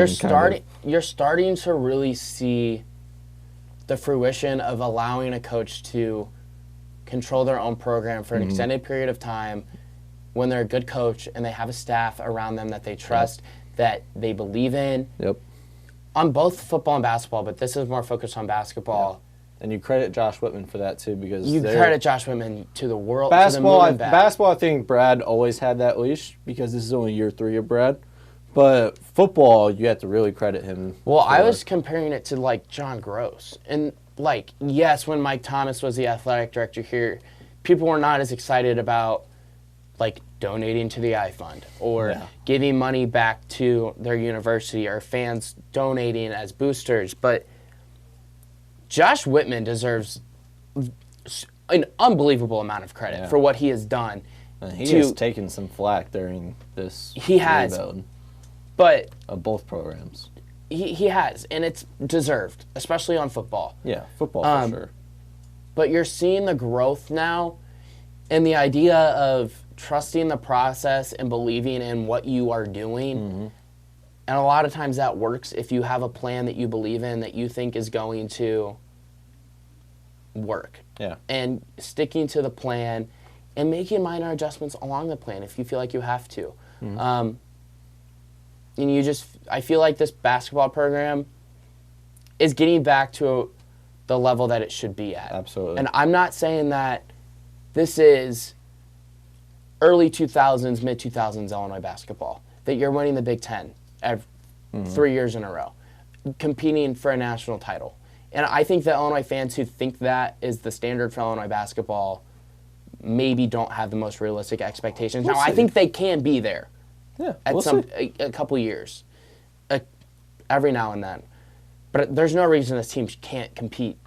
You're starting to really see the fruition of allowing a coach to control their own program for an extended period of time when they're a good coach and they have a staff around them that they trust, that they believe in. Yep. On both football and basketball, but this is more focused on basketball. And you credit Josh Whitman for that, too, because you credit Josh Whitman to the world, basketball, to the moon and back. basketball, I think Brad always had that leash because this is only year 3 of Brad. But football, you have to really credit him. Well, I was comparing it to, like, John Gross. And, like, yes, when Mike Thomas was the athletic director here, people were not as excited about, like, donating to the I Fund or giving money back to their university or fans donating as boosters. But Josh Whitman deserves an unbelievable amount of credit for what he has done. And he has taken some flack during this rebuild. But of both programs. He has, and it's deserved, especially on football. Yeah, football for sure. But you're seeing the growth now, and the idea of trusting the process and believing in what you are doing. Mm-hmm. And a lot of times that works if you have a plan that you believe in that you think is going to work. Yeah. And sticking to the plan and making minor adjustments along the plan if you feel like you have to. Mm-hmm. And I feel like this basketball program is getting back to the level that it should be at. Absolutely. And I'm not saying that this is early 2000s, mid-2000s Illinois basketball, that you're winning the Big Ten 3 years in a row, competing for a national title. And I think that Illinois fans who think that is the standard for Illinois basketball maybe don't have the most realistic expectations. Now, I think they can be there. Yeah, at a couple years, every now and then. But there's no reason this team can't compete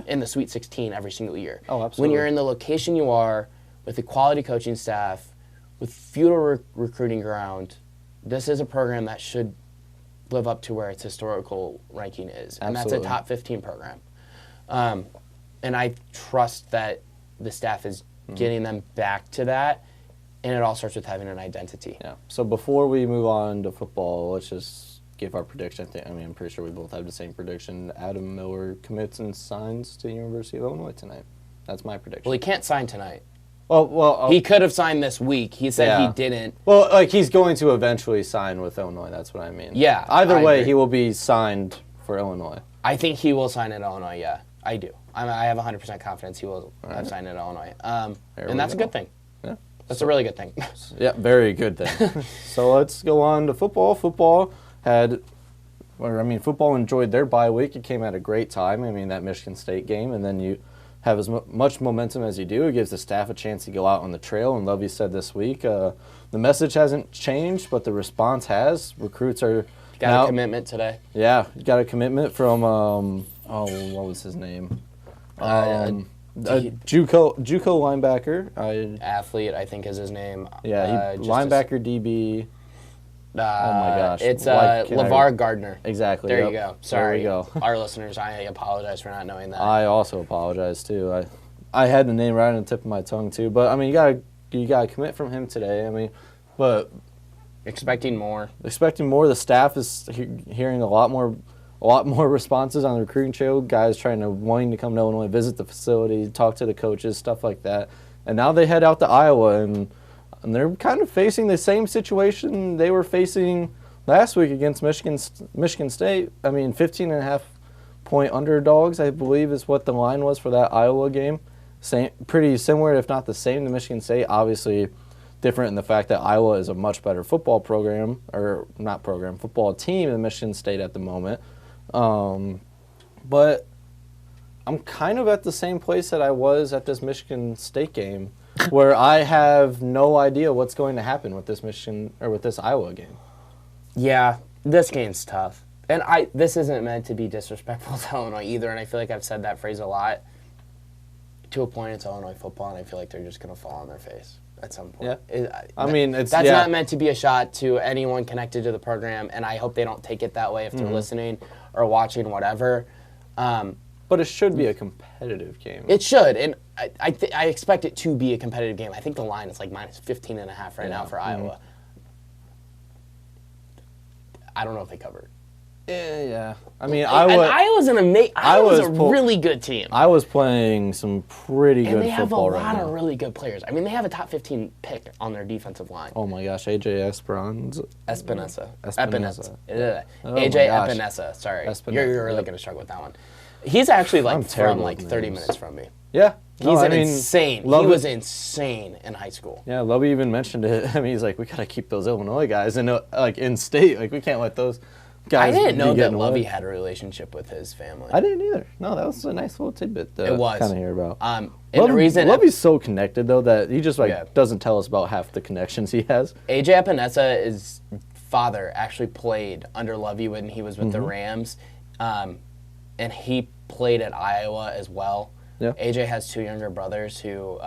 in the Sweet 16 every single year. Oh, absolutely. When you're in the location you are, with a quality coaching staff, with feudal recruiting ground, this is a program that should live up to where its historical ranking is. And that's a top 15 program. And I trust that the staff is getting them back to that. And it all starts with having an identity. Yeah. So before we move on to football, let's just give our prediction. I'm pretty sure we both have the same prediction. Adam Miller commits and signs to the University of Illinois tonight. That's my prediction. Well, he can't sign tonight. Well, he could have signed this week. He said he didn't. Well, like he's going to eventually sign with Illinois. That's what I mean. Yeah. Either way, he will be signed for Illinois. I think he will sign at Illinois. Yeah, I do. I have 100% confidence he will have signed at Illinois. And that's a good thing. Yeah. That's a really good thing. Yeah, very good thing. So let's go on to football. Football enjoyed their bye week. It came at a great time. I mean, that Michigan State game, and then you have as much momentum as you do. It gives the staff a chance to go out on the trail. And Lovey said this week, the message hasn't changed, but the response has. Recruits are got a commitment today. Yeah, got a commitment from what was his name? JUCO linebacker. Athlete, I think is his name. Yeah, linebacker DB. Oh my gosh. It's LeVar Gardner. Exactly. There you go. Sorry. There we go. Our listeners, I apologize for not knowing that. I also apologize too. I had the name right on the tip of my tongue too. But I mean, you gotta commit from him today. I mean, but expecting more. The staff is hearing a lot more responses on the recruiting trail. Guys wanting to come to Illinois, visit the facility, talk to the coaches, stuff like that. And now they head out to Iowa, and they're kind of facing the same situation they were facing last week against Michigan State. I mean, 15.5-point underdogs, I believe, is what the line was for that Iowa game. Pretty similar, if not the same, to Michigan State. Obviously, different in the fact that Iowa is a much better football football team than Michigan State at the moment. But I'm kind of at the same place that I was at this Michigan State game, where I have no idea what's going to happen with this Iowa game. Yeah, this game's tough. And this isn't meant to be disrespectful to Illinois either, and I feel like I've said that phrase a lot. To a point, it's Illinois football, and I feel like they're just going to fall on their face at some point. Yeah. That's not meant to be a shot to anyone connected to the program, and I hope they don't take it that way if they're listening or watching, whatever. But it should be a competitive game. It should, and I expect it to be a competitive game. I think the line is like minus 15.5 right now for Iowa. I don't know if they covered. Yeah. I mean, Iowa's a really good team. Iowa's playing some pretty good football right now. And they have a lot of really good players. I mean, they have a top 15 pick on their defensive line. Oh my gosh, AJ Espinosa. AJ Epinesa. Sorry. You're really going to struggle with that one. He's actually like I'm from terrible like with 30 names. minutes from me. Yeah. He's insane. He was insane in high school. Yeah, Lovey even mentioned it. I mean, he's like, we gotta keep those Illinois guys in state. Like, we can't let those guys. I didn't know that Lovey away. had a relationship with his family. I didn't either. No, that was a nice little tidbit to It was. kind of hear about. And the reason Lovey's so connected though that he just doesn't tell us about half the connections he has. AJ Epinesa, father actually played under Lovey when he was with the Rams, and he played at Iowa as well. Yeah. AJ has 2 younger brothers who,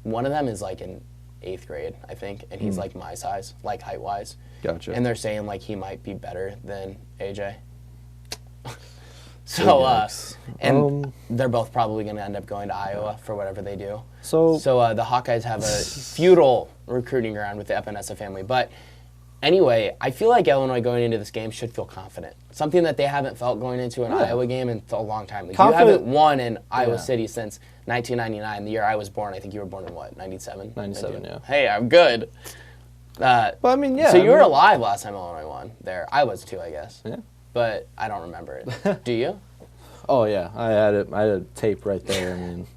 one of them is like in 8th grade, I think, and he's like my size, like height-wise. Gotcha. And they're saying like he might be better than AJ. So, they're both probably going to end up going to Iowa for whatever they do. So the Hawkeyes have a feudal recruiting ground with the Epinesa family. But anyway, I feel like Illinois going into this game should feel confident. Something that they haven't felt going into an Iowa game in a long time. Like, you haven't won in Iowa City since 1999, the year I was born. I think you were born in what, 97? 97, yeah. Hey, I'm good. But I mean, yeah. So you were alive last time Illinois won there. I was too, I guess. Yeah. But I don't remember it. Do you? Oh yeah, I had it. I had a tape right there. I mean,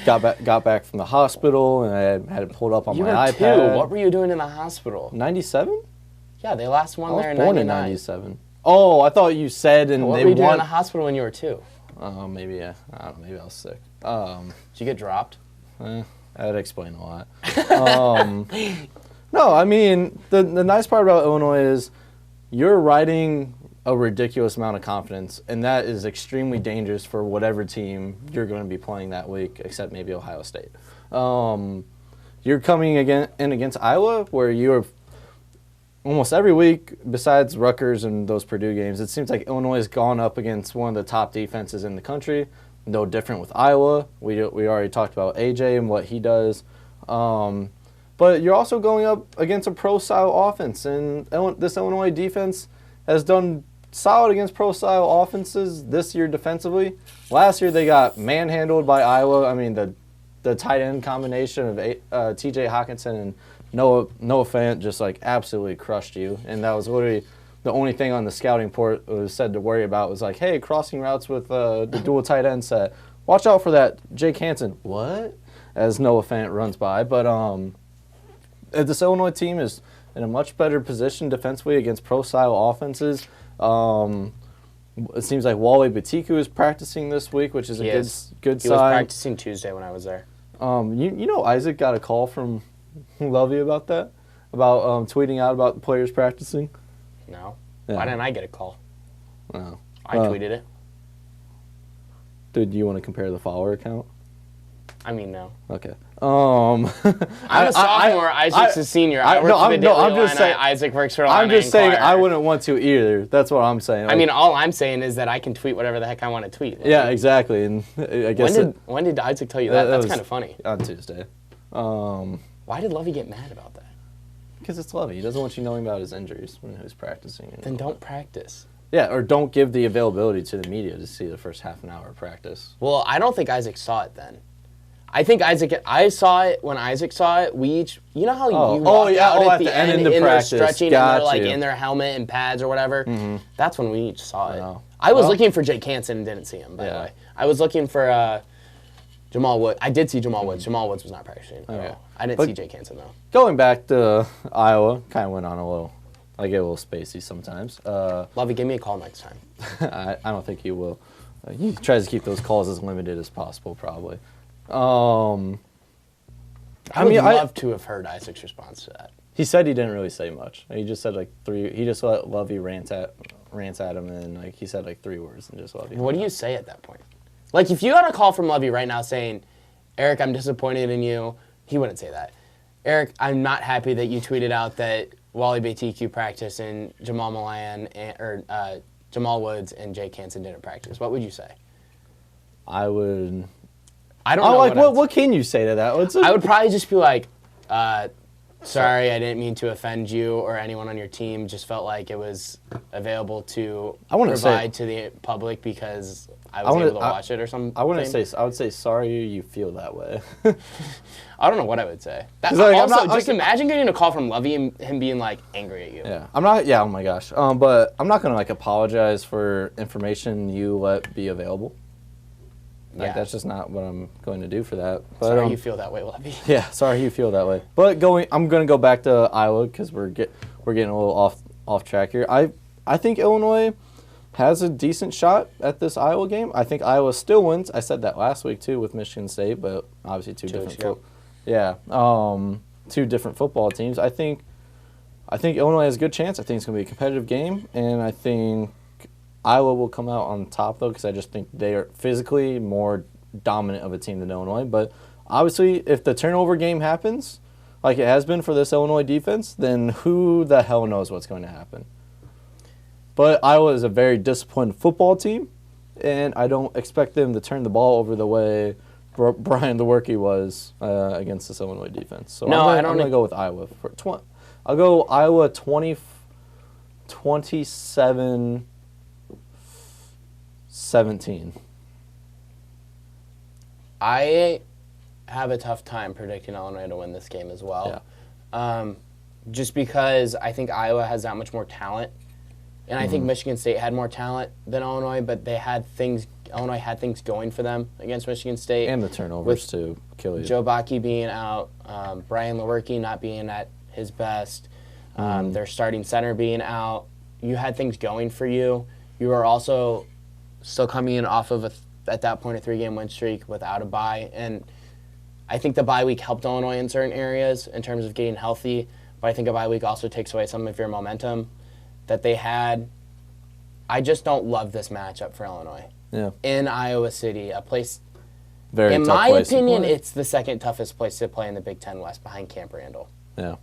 got back from the hospital and I had it pulled up on my iPad. You were 2. What were you doing in the hospital? 97? Yeah, they last won there in 99. I was born in 97. Oh, I thought you said and what they were you doing won. in the hospital when you were 2? Maybe yeah. I don't know. Maybe I was sick. Did you get dropped? That'd explain a lot. No, I mean the nice part about Illinois is you're riding a ridiculous amount of confidence, and that is extremely dangerous for whatever team you're going to be playing that week, except maybe Ohio State. You're coming in against Iowa, where you're almost every week, besides Rutgers and those Purdue games, it seems like Illinois has gone up against one of the top defenses in the country. No different with Iowa. We already talked about AJ and what he does. But you're also going up against a pro-style offense, and this Illinois defense has done solid against pro-style offenses this year defensively. Last year they got manhandled by Iowa. I mean, the tight end combination of T.J. Hawkinson and Noah Fant just like absolutely crushed you, and that was literally the only thing on the scouting report was said to worry about was like, hey, crossing routes with the dual tight end set. Watch out for that Jake Hansen. What? As Noah Fant runs by, but this Illinois team is in a much better position defensively against pro-style offenses. It seems like Wally Batiku is practicing this week, which is a good sign. He was practicing Tuesday when I was there. You know Isaac got a call from Lovey about that? About tweeting out about the players practicing? No. Yeah. Why didn't I get a call? No. I tweeted it. Do you want to compare the follower count? I mean, no. Okay. I'm a sophomore. Isaac's a senior. I'm just saying. Isaac works for Illini. I'm just saying I wouldn't want to either. That's what I'm saying. I mean, all I'm saying is that I can tweet whatever the heck I want to tweet. Yeah, exactly. And I guess when did Isaac tell you that? That's kind of funny. On Tuesday. Why did Lovey get mad about that? Because it's Lovey. He doesn't want you knowing about his injuries when he's practicing. Then don't practice. Yeah, or don't give the availability to the media to see the first half an hour of practice. Well, I don't think Isaac saw it then. I think I saw it when Isaac saw it. We each, you know how you walk out at the end and practice. They're stretching and they're like in their helmet and pads or whatever? Mm-hmm. That's when we each saw it. I was looking for Jake Hansen and didn't see him, by the way. I was looking for Jamal Woods. I did see Jamal Woods. Jamal Woods was not practicing. Okay. I didn't see Jake Hansen, though. Going back to Iowa, kind of went on a little, I get a little spacey sometimes. Lovey, give me a call next time. I don't think he will. He tries to keep those calls as limited as possible, probably. I would love to have heard Isaac's response to that. He said he didn't really say much. He just said like 3. He just let Lovey rant at him, and like he said like 3 words and just Lovey. What do you say at that point? Like if you got a call from Lovey right now saying, "Eric, I'm disappointed in you," he wouldn't say that. "Eric, I'm not happy that you tweeted out that Wally BTQ practiced and Jamal Woods and Jake Hansen didn't practice." What would you say? I would. I don't know. What can you say to that? I would probably just be like, Sorry, I didn't mean to offend you or anyone on your team. Just felt like it was available to provide to the public because I was able to watch it or something. I would say sorry you feel that way. I don't know what I would say. Just imagine getting a call from Lovey and him being like angry at you. Yeah, I'm not. Yeah, oh my gosh. But I'm not gonna like apologize for information you let be available. Like, that's just not what I'm going to do for that. But, sorry you feel that way, Lovey. Yeah, sorry you feel that way. But I'm going to go back to Iowa because we're getting a little off track here. I think Illinois has a decent shot at this Iowa game. I think Iowa still wins. I said that last week too with Michigan State, but obviously two different football teams. I think Illinois has a good chance. I think it's going to be a competitive game, and I think Iowa will come out on top, though, because I just think they are physically more dominant of a team than Illinois. But obviously, if the turnover game happens, like it has been for this Illinois defense, then who the hell knows what's going to happen. But Iowa is a very disciplined football team, and I don't expect them to turn the ball over the way Brian Lewerke was against this Illinois defense. So I'm going to go with Iowa. I'll go Iowa 27-17. I have a tough time predicting Illinois to win this game as well. Yeah. Just because I think Iowa has that much more talent. And I think Michigan State had more talent than Illinois, but Illinois had things going for them against Michigan State. And the turnovers to kill you. Joe Baki being out, Brian Lewerke not being at his best, their starting center being out. You had things going for you. You were also still coming in off of, at that point, a 3-game win streak without a bye. And I think the bye week helped Illinois in certain areas in terms of getting healthy, but I think a bye week also takes away some of your momentum that they had. I just don't love this matchup for Illinois. Yeah. In Iowa City, a place, very in tough my place opinion, it's the second toughest place to play in the Big Ten West behind Camp Randall. Yeah.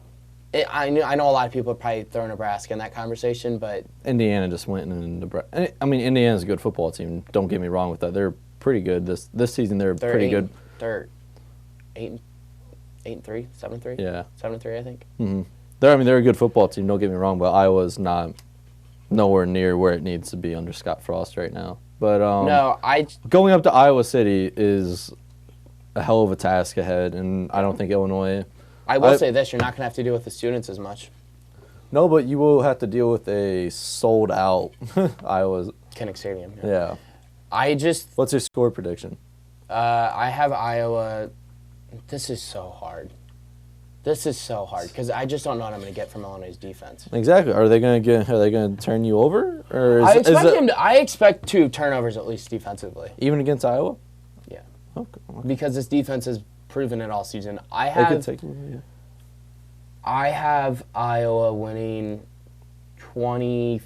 I know a lot of people probably throw Nebraska in that conversation, but Indiana just went in Nebraska. I mean, Indiana's a good football team. Don't get me wrong with that. They're pretty good this season. They're pretty good. They're 8-3, 7-3. Yeah, 7-3, I think. Mm-hmm. They're a good football team. Don't get me wrong, but Iowa's not nowhere near where it needs to be under Scott Frost right now. But going up to Iowa City is a hell of a task ahead, and I don't think Illinois. I will say this: you're not going to have to deal with the students as much. No, but you will have to deal with a sold-out Iowa. Kinnick Stadium. Yeah. What's your score prediction? I have Iowa. This is so hard because I just don't know what I'm going to get from Illinois' defense. Exactly. Are they going to turn you over? Or I expect 2 turnovers at least defensively. Even against Iowa? Yeah. Okay. Because this defense has proven it all season. I have Iowa winning 24-14.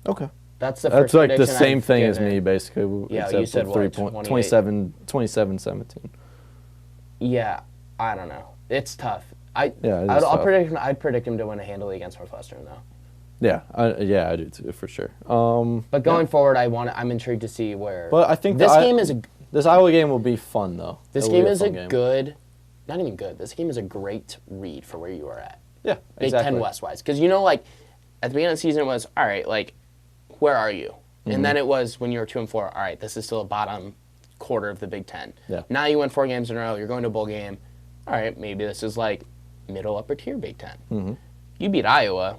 Okay. That's the first like the prediction same I've thing as given. me, basically. Yeah, you said what? 27-17. Yeah, I don't know. It's tough. I'd predict him to win handily against Northwestern, though. Yeah, I do too, for sure. But going forward, I'm intrigued to see where. But I think this Iowa game will be fun, though. This game is not even good. This game is a great read for where you are at. Yeah, Big Ten West-wise. Because, at the beginning of the season, it was, all right, where are you? Mm-hmm. And then it was, when you were 2-4, all right, this is still a bottom quarter of the Big Ten. Yeah. Now you win 4 games in a row. You're going to a bowl game. All right, maybe this is, middle, upper tier Big Ten. Mm-hmm. You beat Iowa.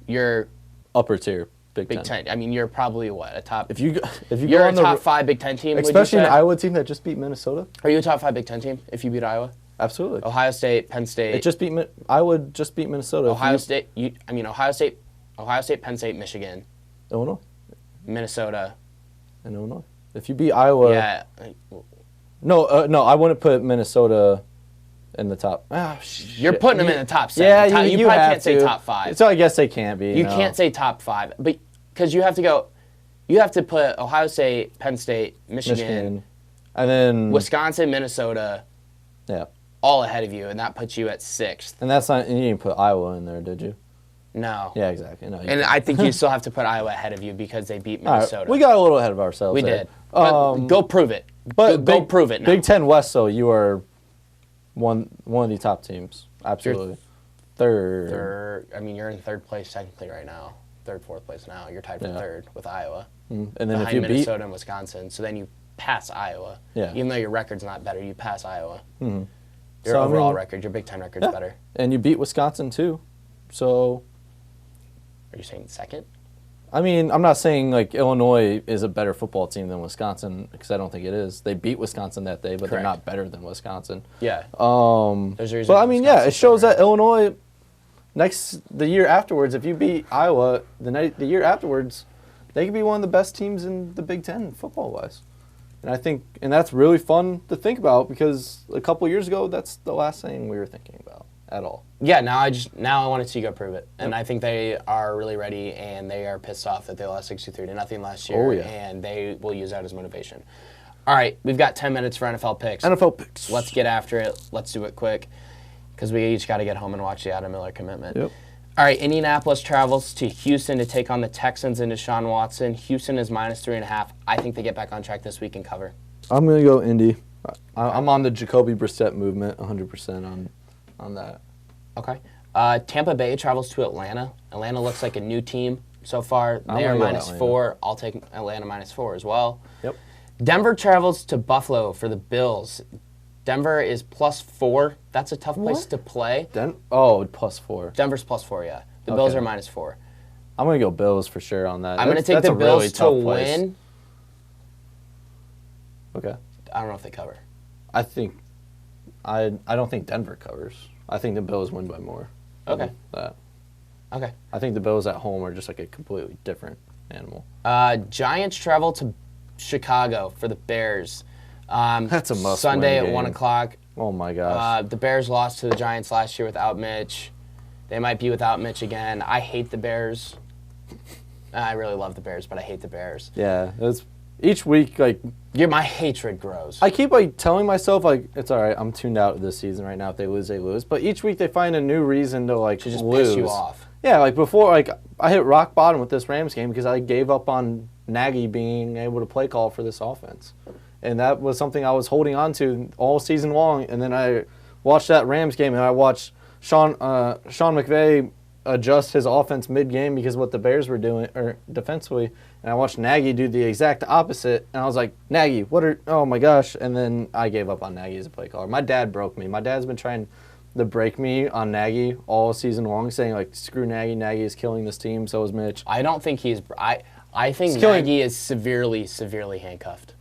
You're upper tier Big Ten. I mean, you're probably a top. You're a top 5 Big Ten team, especially an Iowa team that just beat Minnesota. Are you a top 5 Big Ten team if you beat Iowa? Absolutely. Ohio State, Penn State. Iowa just beat Minnesota. Ohio State, Penn State, Michigan, Illinois, Minnesota, and Illinois. If you beat Iowa, yeah. No, I wouldn't put Minnesota in the top. You're putting them in the top 7. Yeah, you probably can't say top 5. So I guess they can't be. You can't say top 5, but because you have to put Ohio State, Penn State, Michigan, and then Wisconsin, Minnesota, yeah, all ahead of you, and that puts you at 6th. And that's not. And you didn't put Iowa in there, did you? No. Yeah, exactly. No, And I think you still have to put Iowa ahead of you because they beat All Minnesota. right, we got a little ahead of ourselves. We there. did. But go prove it. But go prove it now. Big Ten West, though, you are one of the top teams. Absolutely. Third. I mean, you're in third place technically right now. Third, fourth place now. You're tied for third with Iowa. And then behind if you Minnesota and Wisconsin. So then you pass Iowa. Yeah. Even though your record's not better, you pass Iowa. Mm-hmm. Your overall record, your Big Ten record's better. And you beat Wisconsin, too. So. Are you saying second? I mean, I'm not saying like Illinois is a better football team than Wisconsin because I don't think it is. They beat Wisconsin that day, but they're not better than Wisconsin. Yeah. There's a reason. But I mean, yeah, it shows that Illinois the year afterwards, if you beat Iowa the year afterwards, they could be one of the best teams in the Big Ten football wise. And that's really fun to think about because a couple years ago, that's the last thing we were thinking about at all. Yeah, now I want to see you go prove it. And I think they are really ready, and they are pissed off that they lost 63-0 last year. Oh, yeah. And they will use that as motivation. All right, we've got 10 minutes for NFL picks. NFL picks. Let's get after it. Let's do it quick because we each got to get home and watch the Adam Miller commitment. Yep. All right, Indianapolis travels to Houston to take on the Texans and Deshaun Watson. Houston is -3.5. I think they get back on track this week and cover. I'm going to go Indy. I'm on the Jacoby Brissett movement 100% on that. Okay. Tampa Bay travels to Atlanta. Atlanta looks like a new team so far. They are -4. I'll take Atlanta -4 as well. Yep. Denver travels to Buffalo for the Bills. Denver is +4. That's a tough place to play. +4. Denver's +4, yeah. The Bills are -4. I'm going to go Bills for sure on that. I'm going to take the Bills to win. Okay. I don't know if they cover. I don't think Denver covers. I think the Bills win by more. Okay. Okay. I think the Bills at home are just like a completely different animal. Giants travel to Chicago for the Bears. That's a must Sunday win at 1 o'clock. Oh my gosh. The Bears lost to the Giants last year without Mitch. They might be without Mitch again. I hate the Bears. I really love the Bears, but I hate the Bears. Yeah, each week, like... my hatred grows. I keep, telling myself, it's all right, I'm tuned out this season right now. If they lose, they lose. But each week they find a new reason to, just lose. Piss you off. Yeah, before, I hit rock bottom with this Rams game because I gave up on Nagy being able to play call for this offense. And that was something I was holding on to all season long. And then I watched that Rams game, and I watched Sean McVay adjust his offense mid-game because of what the Bears were doing or defensively. And I watched Nagy do the exact opposite, and I was like, Nagy, oh my gosh. And then I gave up on Nagy as a play caller. My dad broke me. My dad's been trying to break me on Nagy all season long, saying, screw Nagy. Nagy is killing this team. So is Mitch. I don't think I think Nagy is severely, severely handcuffed.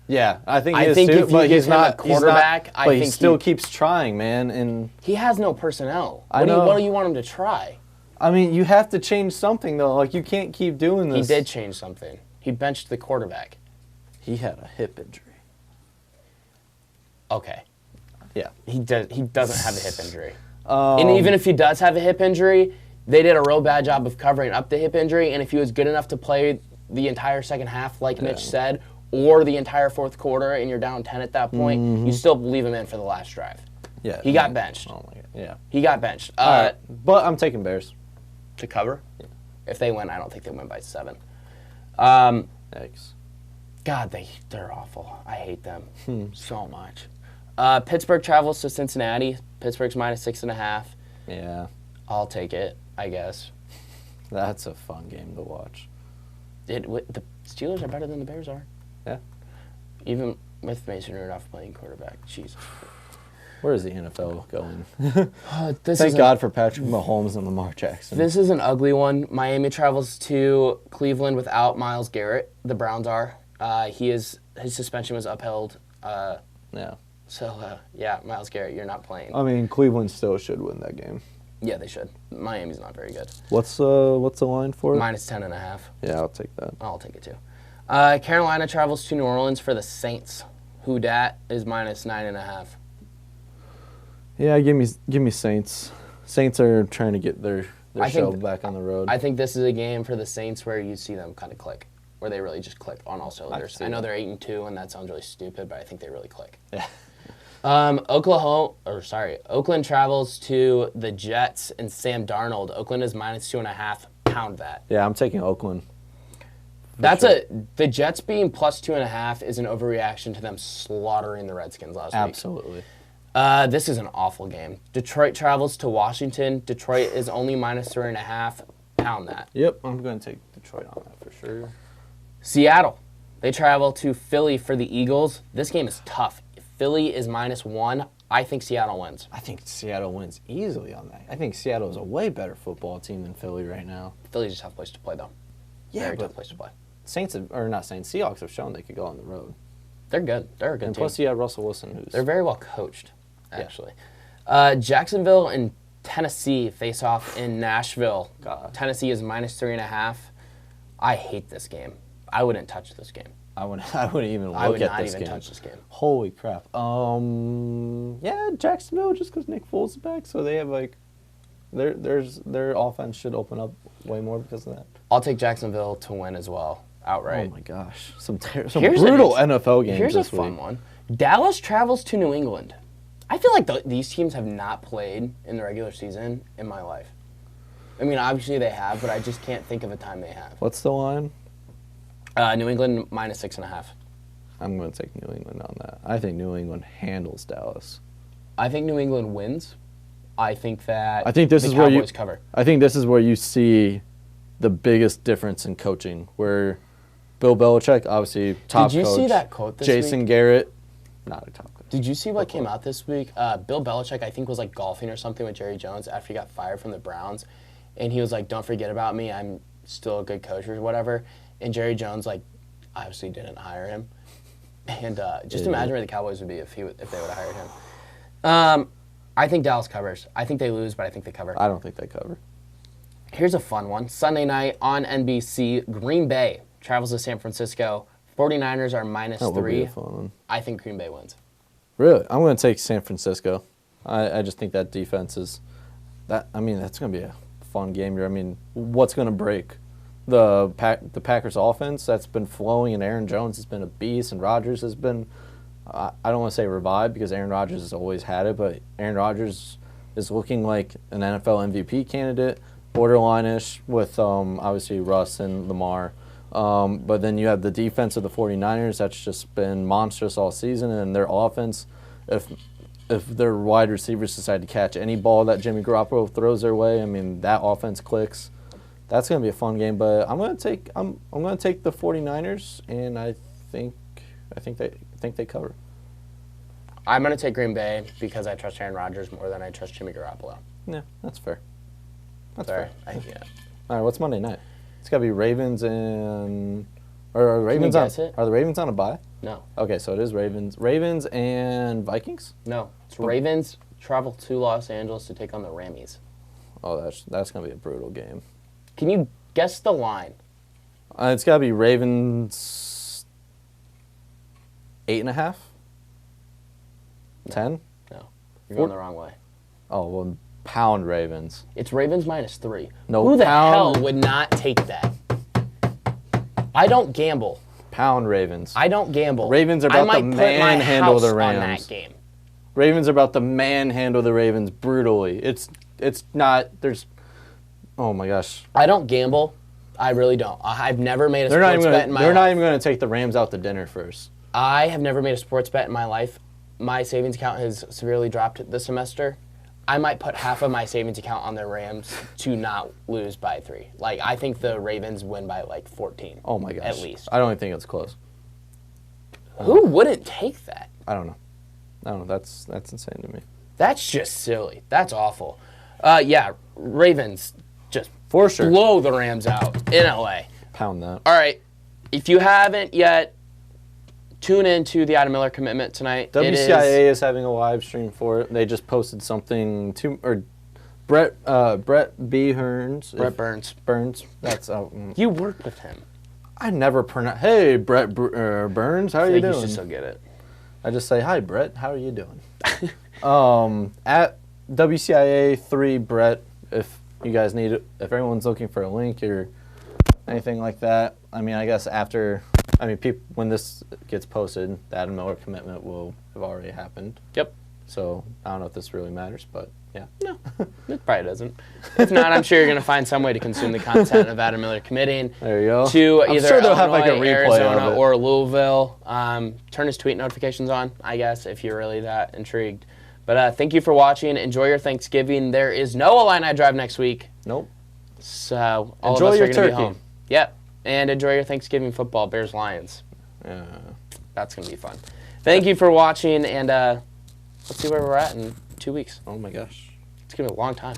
Yeah, I think he is too, but he's not a quarterback. But he still keeps trying, man. And he has no personnel. I know. What do you want him to try? I mean, you have to change something, though. You can't keep doing this. He did change something. He benched the quarterback. He had a hip injury. Okay. Yeah. He doesn't have a hip injury. And even if he does have a hip injury, they did a real bad job of covering up the hip injury. And if he was good enough to play the entire second half, like Mitch said, or the entire fourth quarter, and you're down 10 at that point, you still leave him in for the last drive. Yeah. He got benched. Oh, my God. Yeah. He got benched. All right. But I'm taking Bears. To cover? Yeah. If they win, I don't think they win by 7. Thanks. God, they're awful. I hate them so much. Pittsburgh travels to Cincinnati. Pittsburgh's -6.5. Yeah. I'll take it, I guess. That's a fun game to watch. The Steelers are better than the Bears are. Yeah. Even with Mason Rudolph playing quarterback. Jesus. Where is the NFL going? Thank God for Patrick Mahomes and Lamar Jackson. This is an ugly one. Miami travels to Cleveland without Myles Garrett. The Browns are. His suspension was upheld. Yeah. So, Myles Garrett, you're not playing. I mean, Cleveland still should win that game. Yeah, they should. Miami's not very good. What's the line for it? -10.5. Yeah, I'll take that. I'll take it too. Carolina travels to New Orleans for the Saints. Who dat is -9.5. Yeah, give me Saints. Saints are trying to get their show back on the road. I think this is a game for the Saints where you see them kind of click, where they really just click on all cylinders. I know they're 8-2, and that sounds really stupid, but I think they really click. Yeah. Oakland travels to the Jets and Sam Darnold. Oakland is -2.5. Pound that. Yeah, I'm taking Oakland. The Jets being +2.5 is an overreaction to them slaughtering the Redskins last week. Absolutely. This is an awful game. Detroit travels to Washington. Detroit is only -3.5. Pound that. Yep, I'm going to take Detroit on that for sure. Seattle. They travel to Philly for the Eagles. This game is tough. Philly is -1. I think Seattle wins. I think Seattle wins easily on that. I think Seattle is a way better football team than Philly right now. Philly's just a tough place to play, though. Yeah, Very but tough place to play. Seahawks have shown they could go on the road. They're good. They're a good And team. plus, you have Russell Wilson, They're very well coached, actually. Jacksonville and Tennessee face off in Nashville. God. Tennessee is -3.5. I hate this game. I wouldn't touch this game. I wouldn't even I look would at not this even game. touch this game. Holy crap. Yeah, Jacksonville, just because Nick Foles is back, so they have their offense should open up way more because of that. I'll take Jacksonville to win as well, outright. Oh my gosh, some Here's brutal NFL games. Here's a this fun week. one. Dallas travels to New England. I feel like these teams have not played in the regular season in my life. I mean, obviously they have, but I just can't think of a time they have. What's the line? New England -6.5. I'm going to take New England on that. I think New England handles Dallas. I think New England wins. I think that I think this the is where Cowboys cover. I think this is where you see the biggest difference in coaching, where Bill Belichick, obviously top coach. Did you see that quote this Jason week? Garrett, not a top coach. Did you see what came out this week? Bill Belichick, I think, was like golfing or something with Jerry Jones after he got fired from the Browns, and he was like, "Don't forget about me. I'm still a good coach or whatever." And Jerry Jones like obviously didn't hire him, and just imagine where the Cowboys would be if they would have hired him. I think Dallas covers. I think they lose, but I think they cover. I don't think they cover. Here's a fun one. Sunday night on NBC, Green Bay travels to San Francisco. 49ers are That would be -3. a fun one. I think Green Bay wins. Really? I'm going to take San Francisco. I just think that defense is that. I mean, that's going to be a fun game here. I mean, what's going to break the Packers offense that's been flowing, and Aaron Jones has been a beast, and Rodgers has been. I don't want to say revived because Aaron Rodgers has always had it, but Aaron Rodgers is looking like an NFL MVP candidate, borderline-ish with obviously Russ and Lamar. But then you have the defense of the 49ers that's just been monstrous all season, and their offense, if their wide receivers decide to catch any ball that Jimmy Garoppolo throws their way, I mean, that offense clicks. That's going to be a fun game, but I'm going to take the 49ers, and I think they cover. I'm going to take Green Bay because I trust Aaron Rodgers more than I trust Jimmy Garoppolo. Yeah, that's fair. That's Sorry. fair. Yeah. All right, what's Monday night? It's got to be Ravens and are the Ravens guess it? Are the Ravens on a bye? No. Okay, so it is Ravens and Vikings? No. It's Ravens travel to Los Angeles to take on the Rammies. Oh, that's going to be a brutal game. Can you guess the line? It's got to be Ravens 8.5? 10? No. You're going the wrong way. Oh, well, pound Ravens. It's Ravens -3. No, Who the pound. hell would not take that? I don't gamble. Pound Ravens. I don't gamble. Ravens are I about might to put my manhandle house the on Rams. that game. Ravens are about to manhandle the Ravens brutally. It's not, there's, oh my gosh. I don't gamble. I really don't. I've never made a They're not sports even bet in my They're life. not even going to take the Rams out to dinner first. I have never made a sports bet in my life. My savings account has severely dropped this semester. I might put half of my savings account on the Rams to not lose by 3. Like, I think the Ravens win by, 14. Oh my gosh. At least. I don't even think it's close. Who wouldn't take that? I don't know. That's insane to me. That's just silly. That's awful. Yeah, Ravens just For sure. blow the Rams out in LA. Pound that. All right. If you haven't yet, tune into the Adam Miller commitment tonight. WCIA is having a live stream for it. They just posted something Brett B. Hearns. Brett Burns. Burns. That's You worked with him. I never pronounce. Hey, Brett Burns, how are you You doing? should still get it. I just say, hi, Brett, how are you doing? At WCIA 3 Brett, if you guys need it, if everyone's looking for a link or anything like that. I mean, I guess after I mean, when this gets posted, the Adam Miller commitment will have already happened. Yep. So I don't know if this really matters, but yeah. No, it probably doesn't. If not, I'm sure you're going to find some way to consume the content of Adam Miller committing There you go. to I'm either sure they'll Illinois, have like a replay Arizona, of it. or Louisville. Turn his tweet notifications on, I guess, if you're really that intrigued. But thank you for watching. Enjoy your Thanksgiving. There is no Illini drive next week. Nope. So all Enjoy of us your are going to be turkey. home. Yep. And enjoy your Thanksgiving football, Bears-Lions. Yeah. That's going to be fun. Thank you for watching, and let's see where we're at in 2 weeks. Oh my gosh. It's going to be a long time.